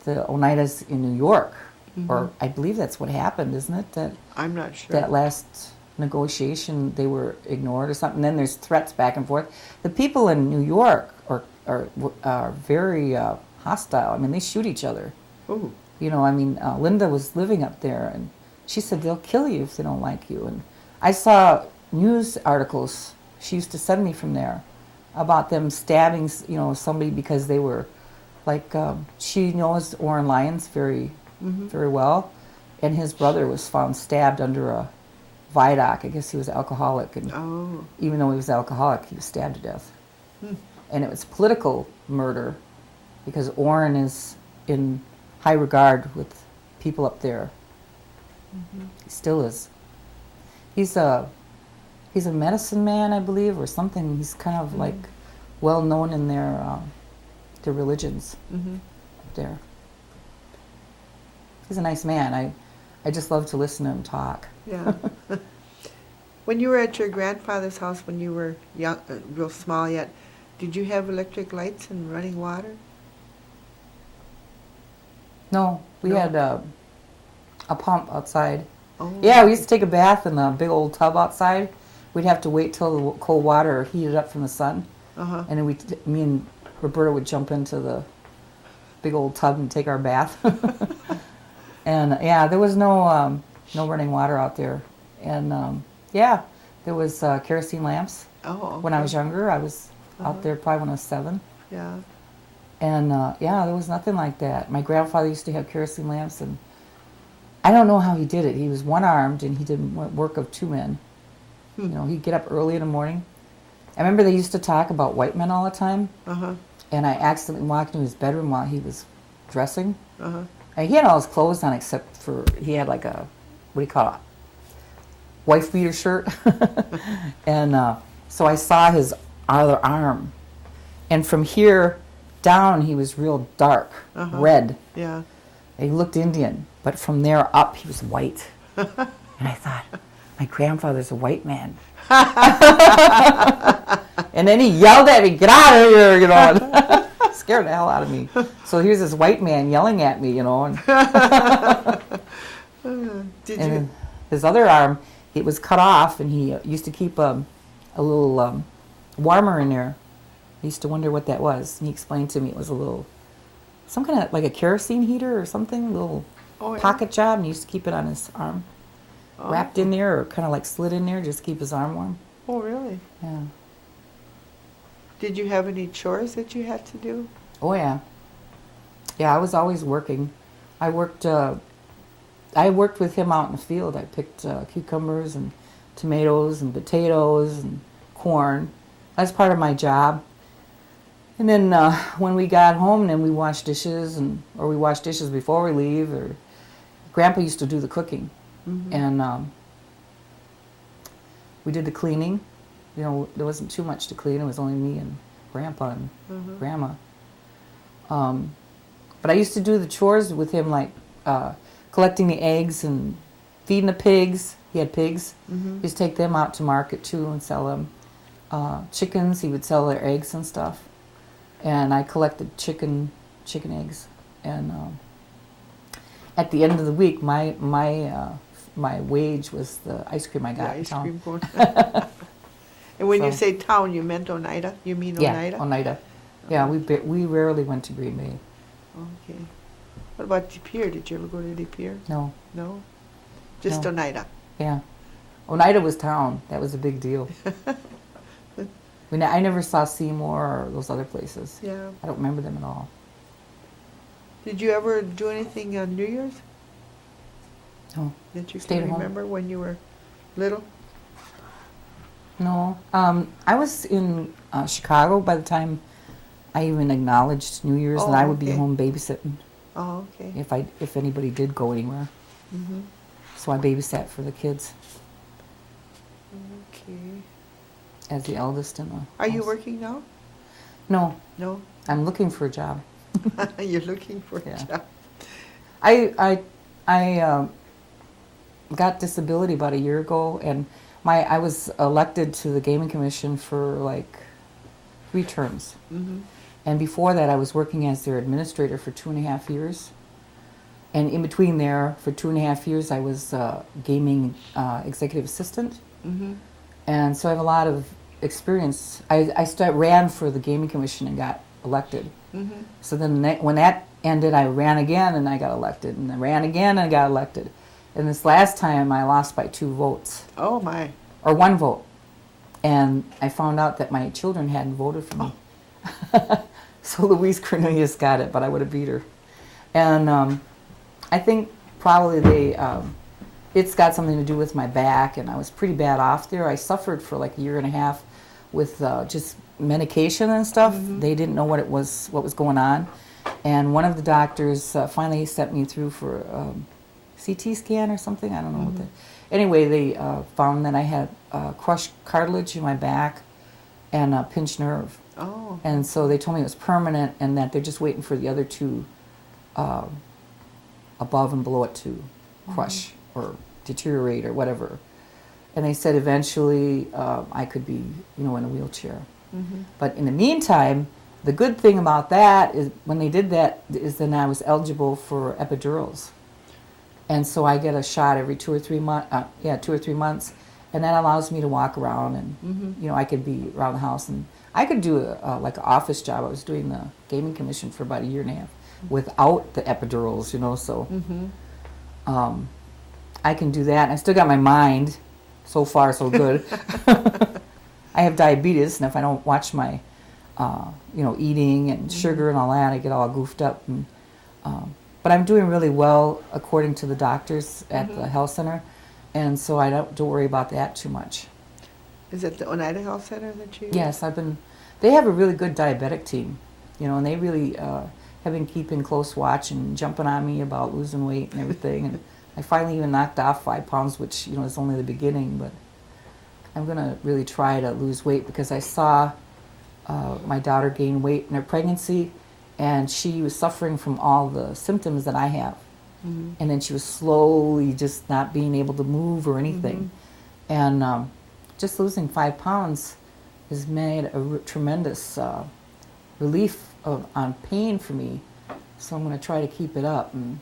the Oneidas in New York. Or I believe that's what happened, isn't it? That I'm not sure. that last negotiation, they were ignored or something. Then there's threats back and forth. The people in New York are very hostile. I mean, they shoot each other. Ooh. You know, I mean, Linda was living up there, and she said they'll kill you if they don't like you. And I saw news articles she used to send me from there about them stabbing, somebody because they were like, she knows Oren Lyons very well, and his brother was found stabbed under a viaduct. I guess he was alcoholic, and even though he was alcoholic, he was stabbed to death. And it was political murder because Oren is in high regard with people up there. He still is. He's a medicine man, I believe, or something. He's kind of like well known in their religions up there. He's a nice man. I just love to listen to him talk. Yeah. When you were at your grandfather's house when you were young, real small yet, did you have electric lights and running water? No, we had a pump outside. Oh. Yeah, we used to take a bath in a big old tub outside. We'd have to wait till the cold water heated up from the sun, and then me and Roberta would jump into the big old tub and take our bath. And yeah, there was no running water out there, and yeah, there was kerosene lamps. Oh, okay. When I was younger, I was out there probably when I was 7. Yeah. And yeah, there was nothing like that. My grandfather used to have kerosene lamps, and I don't know how he did it. He was one-armed, and he did work of 2 men. You know, he'd get up early in the morning. I remember they used to talk about white men all the time, and I accidentally walked into his bedroom while he was dressing. And he had all his clothes on except for he had like a, what do you call it, wife beater shirt. And so I saw his other arm, and from here down he was real dark, red. Yeah. He looked Indian, but from there up he was white. And I thought, my grandfather's a white man. And then he yelled at me, "Get out of here," and scared the hell out of me. So here's this white man yelling at me, and Did and you? his other arm, it was cut off, and he used to keep a little warmer in there. I used to wonder what that was, and he explained to me it was a little, some kind of like a kerosene heater or something, a little pocket job, and he used to keep it on his arm, wrapped in there, or kind of like slid in there just to keep his arm warm. Oh, really? Yeah. Did you have any chores that you had to do? Oh yeah. Yeah, I was always working. I worked with him out in the field. I picked cucumbers and tomatoes and potatoes and corn. That's part of my job. And then when we got home, then we washed dishes, or we washed dishes before we leave. Or Grandpa used to do the cooking, and we did the cleaning. There wasn't too much to clean. It was only me and Grandpa and Grandma. But I used to do the chores with him, like collecting the eggs and feeding the pigs. He had pigs. He used to take them out to market too and sell them. Chickens, he would sell their eggs and stuff. And I collected chicken eggs. And at the end of the week, my wage was the ice cream I got in ice town. cream cone. And when you say town, you meant Oneida? You mean Oneida? Yeah, Oneida. Yeah, we rarely went to Green Bay. Okay. What about De Pere? Did you ever go to De Pere? No. No? Just No. Oneida? Yeah. Oneida was town. That was a big deal. I never saw Seymour or those other places. Yeah. I don't remember them at all. Did you ever do anything on New Year's No. that you Stayed can at home. remember when you were little? No. I was in Chicago by the time I even acknowledged New Year's, and I would be okay. home babysitting Oh, okay. if anybody did go anywhere. Mm-hmm. So I babysat for the kids Okay. as the eldest in the Are you house. working now? No. No? I'm looking for a job. You're looking for Yeah. a job. I got disability about a year ago, and I was elected to the Gaming Commission for like 3 terms. Mm-hmm. And before that, I was working as their administrator for 2.5 years. And in between there, for 2.5 years, I was gaming executive assistant. Mm-hmm. And so I have a lot of experience. I ran for the gaming commission and got elected. Mm-hmm. So then when that ended, I ran again and I got elected. And I ran again and I got elected. And this last time, I lost by 2 votes. Oh, my. Or 1 vote. And I found out that my children hadn't voted for me. Oh. So Louise Cornelius got it, but I would have beat her. And I think probably it's got something to do with my back, and I was pretty bad off there. I suffered for like 1.5 years with just medication and stuff. Mm-hmm. They didn't know what was going on. And one of the doctors finally sent me through for CT scan or something. I don't know Mm-hmm. Anyway, they found that I had crushed cartilage in my back and a pinched nerve. Oh. And so they told me it was permanent and that they're just waiting for the other 2 above and below it to crush or deteriorate or whatever. And they said eventually I could be, in a wheelchair. Mm-hmm. But in the meantime, the good thing about that is when they did that is then I was eligible for epidurals. And so I get a shot every 2 or 3 months, 2 or 3 months, and that allows me to walk around and, Mm-hmm. I could be around the house. And I could do like an office job. I was doing the gaming commission for about 1.5 years without the epidurals, so Mm-hmm. I can do that. And I still got my mind. So far, so good. I have diabetes, and if I don't watch my, eating and sugar and all that, I get all goofed up. And, but I'm doing really well according to the doctors at the health center, and so I don't worry about that too much. Is it the Oneida Health Center that you? Yes, they have a really good diabetic team, and they really have been keeping close watch and jumping on me about losing weight and everything. And I finally even knocked off 5 pounds, which, is only the beginning, but I'm going to really try to lose weight because I saw my daughter gain weight in her pregnancy, and she was suffering from all the symptoms that I have. Mm-hmm. And then she was slowly just not being able to move or anything. Mm-hmm. And just losing 5 pounds has made a tremendous relief on pain for me. So I'm going to try to keep it up. And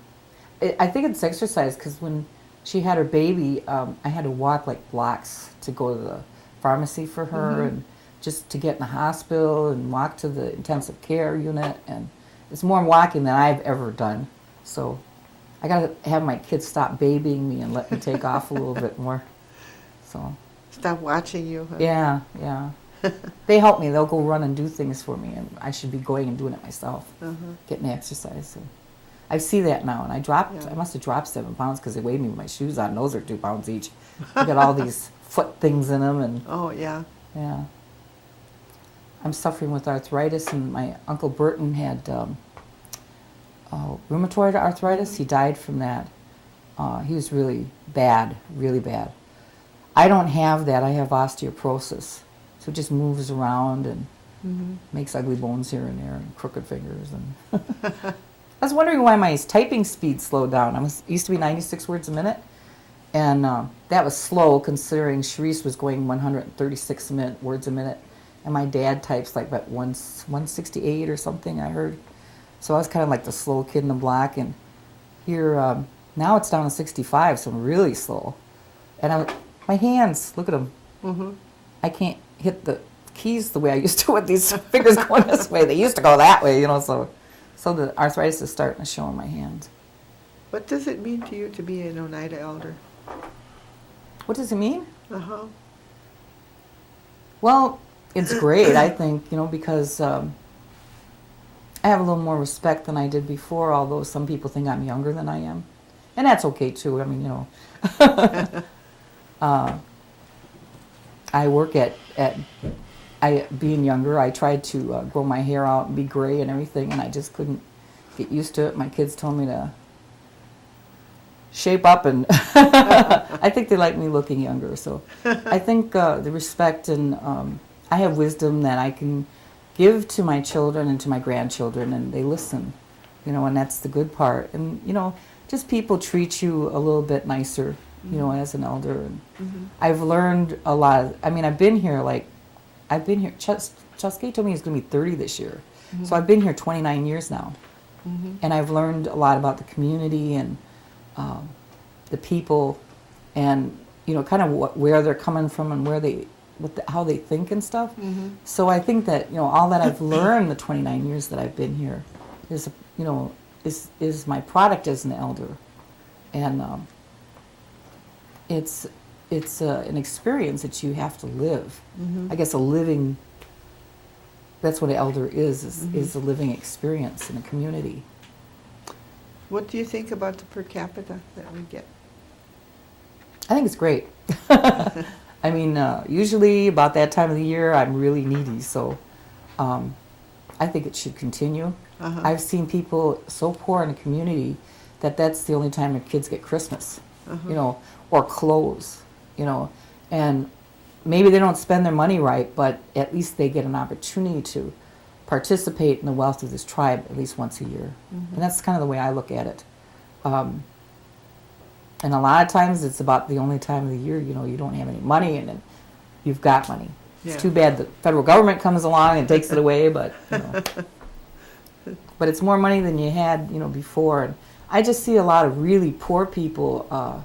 I think it's exercise because when she had her baby, I had to walk like blocks to go to the pharmacy for her and just to get in the hospital and walk to the intensive care unit. And it's more walking than I've ever done. So I got to have my kids stop babying me and let me take off a little bit more. So Stop watching you. Huh? yeah. They help me. They'll go run and do things for me, and I should be going and doing it myself, getting the exercise. So I see that now, and I must have dropped 7 pounds because they weighed me with my shoes on. Those are 2 pounds each. I got all these foot things in them, and Oh, yeah. yeah. I'm suffering with arthritis, and my Uncle Burton had rheumatoid arthritis. He died from that. He was really bad, really bad. I don't have that. I have osteoporosis. So it just moves around and makes ugly bones here and there and crooked fingers. And I was wondering why my typing speed slowed down. Used to be 96 words a minute, and that was slow considering Sharice was going 136 words a minute, and my dad types like about 168 or something, I heard. So I was kind of like the slow kid in the block, and here now it's down to 65, so I'm really slow. And my hands, look at them. Mm-hmm. I can't hit the keys the way I used to with these fingers going this way. They used to go that way, so the arthritis is starting to show in my hands. What does it mean to you to be an Oneida elder? What does it mean? Uh-huh. Well, it's great, I think, because I have a little more respect than I did before, although some people think I'm younger than I am. And that's okay, too. I mean, I work being younger, I tried to grow my hair out and be gray and everything, and I just couldn't get used to it. My kids told me to shape up, and I think they like me looking younger. So I think the respect and I have wisdom that I can give to my children and to my grandchildren, and they listen, and that's the good part. And, just people treat you a little bit nicer, as an elder. And I've learned a lot. I've been here, Chusky told me he's going to be 30 this year. So I've been here 29 years now, and I've learned a lot about the community and the people, and kind of where they're coming from and where they, how they think and stuff. So I think that all that I've learned the 29 years that I've been here is is my product as an elder, and it's an experience that you have to live. I guess a living. That's what an elder is a living experience in a community. What do you think about the per capita that we get? I think it's great. I mean, usually about that time of the year, I'm really needy, so I think it should continue. I've seen people so poor in the community that that's the only time their kids get Christmas, or clothes, and maybe they don't spend their money right, but at least they get an opportunity to participate in the wealth of this tribe at least once a year. And that's kind of the way I look at it. And a lot of times it's about the only time of the year, you don't have any money, and then you've got money. Yeah. It's too bad the federal government comes along and takes it away, but but it's more money than you had, before. And I just see a lot of really poor people,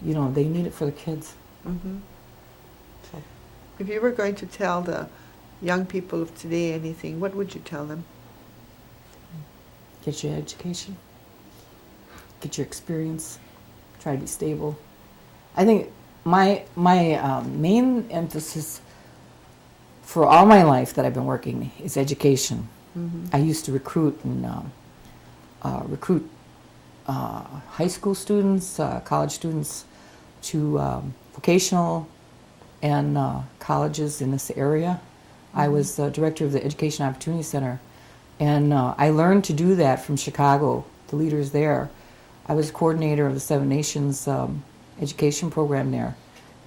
they need it for the kids. If you were going to tell the young people of today anything, what would you tell them? Get your education. Get your experience. Try to be stable. I think my main emphasis for all my life that I've been working is education. I used to recruit high school students, college students to vocational and colleges in this area. I was director of the Education Opportunity Center, and I learned to do that from Chicago, the leaders there. I was coordinator of the Seven Nations education program there,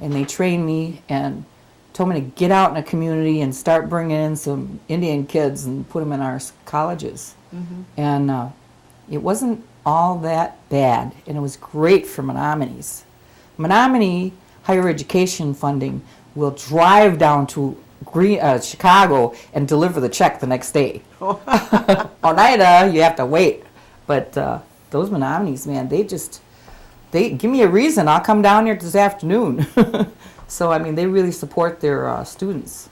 and they trained me and told me to get out in a community and start bringing in some Indian kids and put them in our colleges. And it wasn't all that bad, and it was great for Menominee. Menominee higher education funding will drive down to Chicago and deliver the check the next day. Oneida, you have to wait. But those Menominees, man, they give me a reason. I'll come down here this afternoon. So, I mean, they really support their students.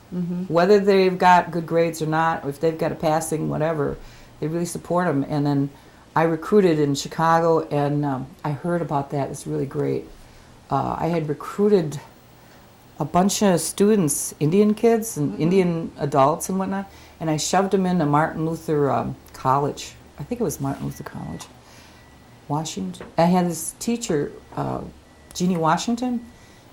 Whether they've got good grades or not, or if they've got a passing, whatever, they really support them. And then I recruited in Chicago, and I heard about that. It's really great. I had recruited a bunch of students, Indian kids and Indian adults and whatnot, and I shoved them into Martin Luther College. I think it was Martin Luther College, Washington. I had this teacher, Jeannie Washington,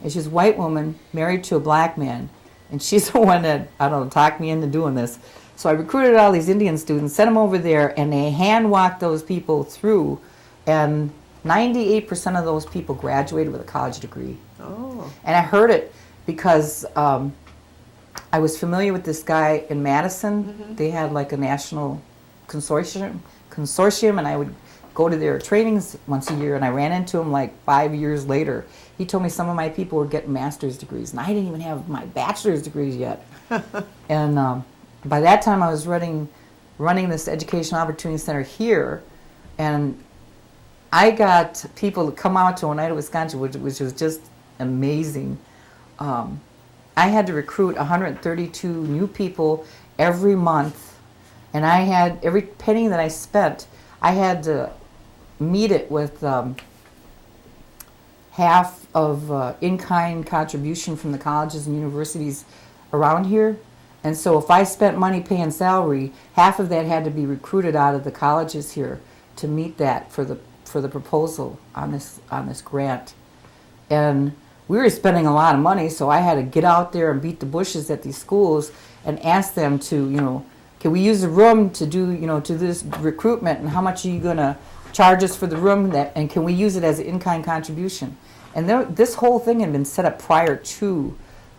and she's a white woman married to a black man, and she's the one that, I don't know, talked me into doing this. So I recruited all these Indian students, sent them over there, and they hand-walked those people through, and 98% of those people graduated with a college degree. Oh. And I heard it because I was familiar with this guy in Madison. They had like a national consortium, and I would go to their trainings once a year, and I ran into him like 5 years later. He told me some of my people were getting master's degrees, and I didn't even have my bachelor's degrees yet. And by that time, I was running this Education Opportunity Center here, and I got people to come out to Oneida, Wisconsin, which was just amazing. I had to recruit 132 new people every month, and I had every penny that I spent, I had to meet it with half of in-kind contribution from the colleges and universities around here. And so if I spent money paying salary, half of that had to be recruited out of the colleges here to meet that for the proposal on this grant. And we were spending a lot of money, so I had to get out there and beat the bushes at these schools and ask them to, can we use the room to do, to this recruitment, and how much are you going to charge us for the room, and can we use it as an in-kind contribution? And this whole thing had been set up prior to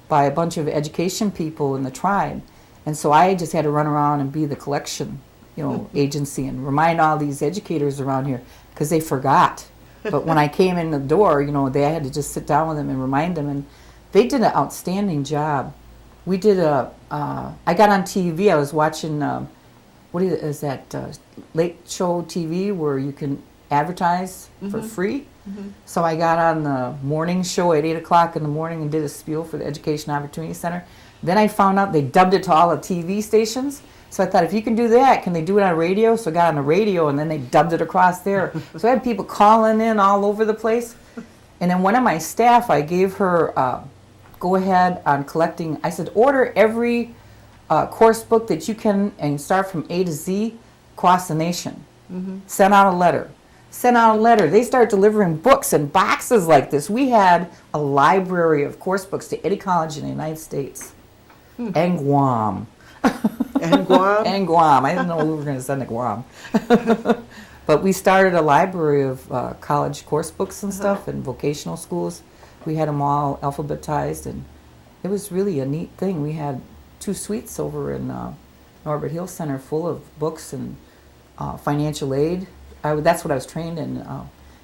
by a bunch of education people in the tribe. And so I just had to run around and be the collection, agency, and remind all these educators around here, because they forgot. But when I came in the door, they had to just sit down with them and remind them, and they did an outstanding job. We did I got on TV. I was watching, is that, late show TV where you can advertise for free. So I got on the morning show at 8 o'clock in the morning and did a spiel for the Education Opportunity Center. Then I found out they dubbed it to all the TV stations. So I thought, if you can do that, can they do it on radio? So I got on the radio, and then they dubbed it across there. So I had people calling in all over the place. And then one of my staff, I gave her go ahead on collecting. I said, order every course book that you can and start from A to Z across the nation. Send out a letter. Sent out a letter. They started delivering books in boxes like this. We had a library of course books to any college in the United States. And Guam. And Guam? And Guam. I didn't know we were going to send to Guam. But we started a library of college course books and stuff and vocational schools. We had them all alphabetized, and it was really a neat thing. We had 2 suites over in Norbert Hill Center full of books and financial aid. That's what I was trained in.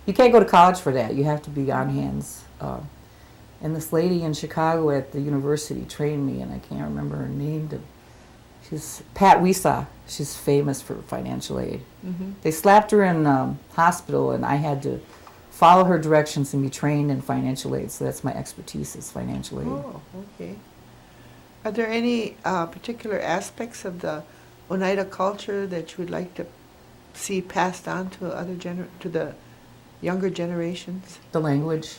You can't go to college for that. You have to be on hands. And this lady in Chicago at the university trained me, and I can't remember her name. She's Pat Wiesaw. She's famous for financial aid. They slapped her in hospital, and I had to follow her directions and be trained in financial aid. So that's my expertise, is financial aid. Oh, okay. Are there any particular aspects of the Oneida culture that you would like to see passed on to to the younger generations? The language.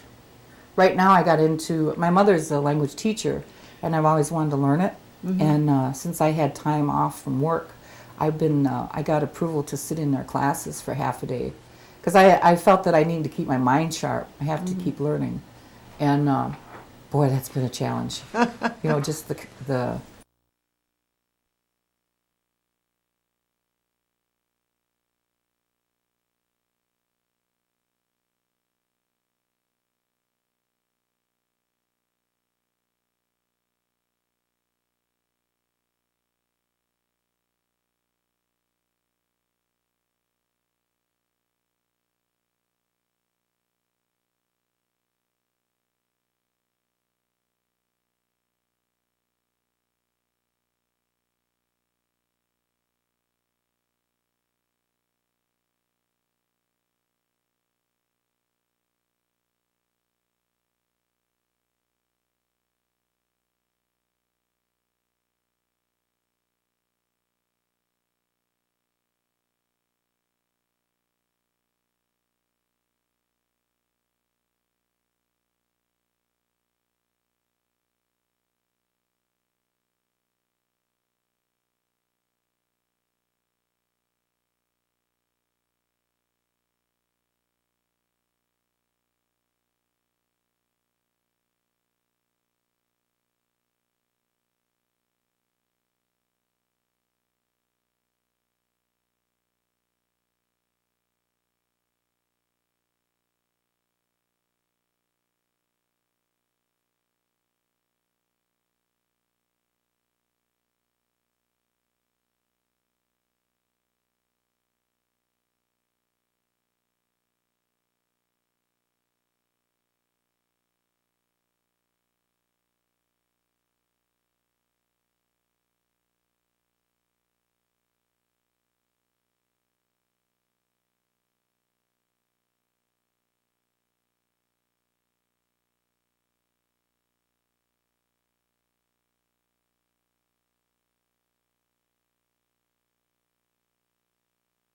Right now I got into, my mother's a language teacher, and I've always wanted to learn it. And since I had time off from work, I got approval to sit in their classes for half a day. Because I felt that I needed to keep my mind sharp. I have to keep learning. And boy, that's been a challenge. Just the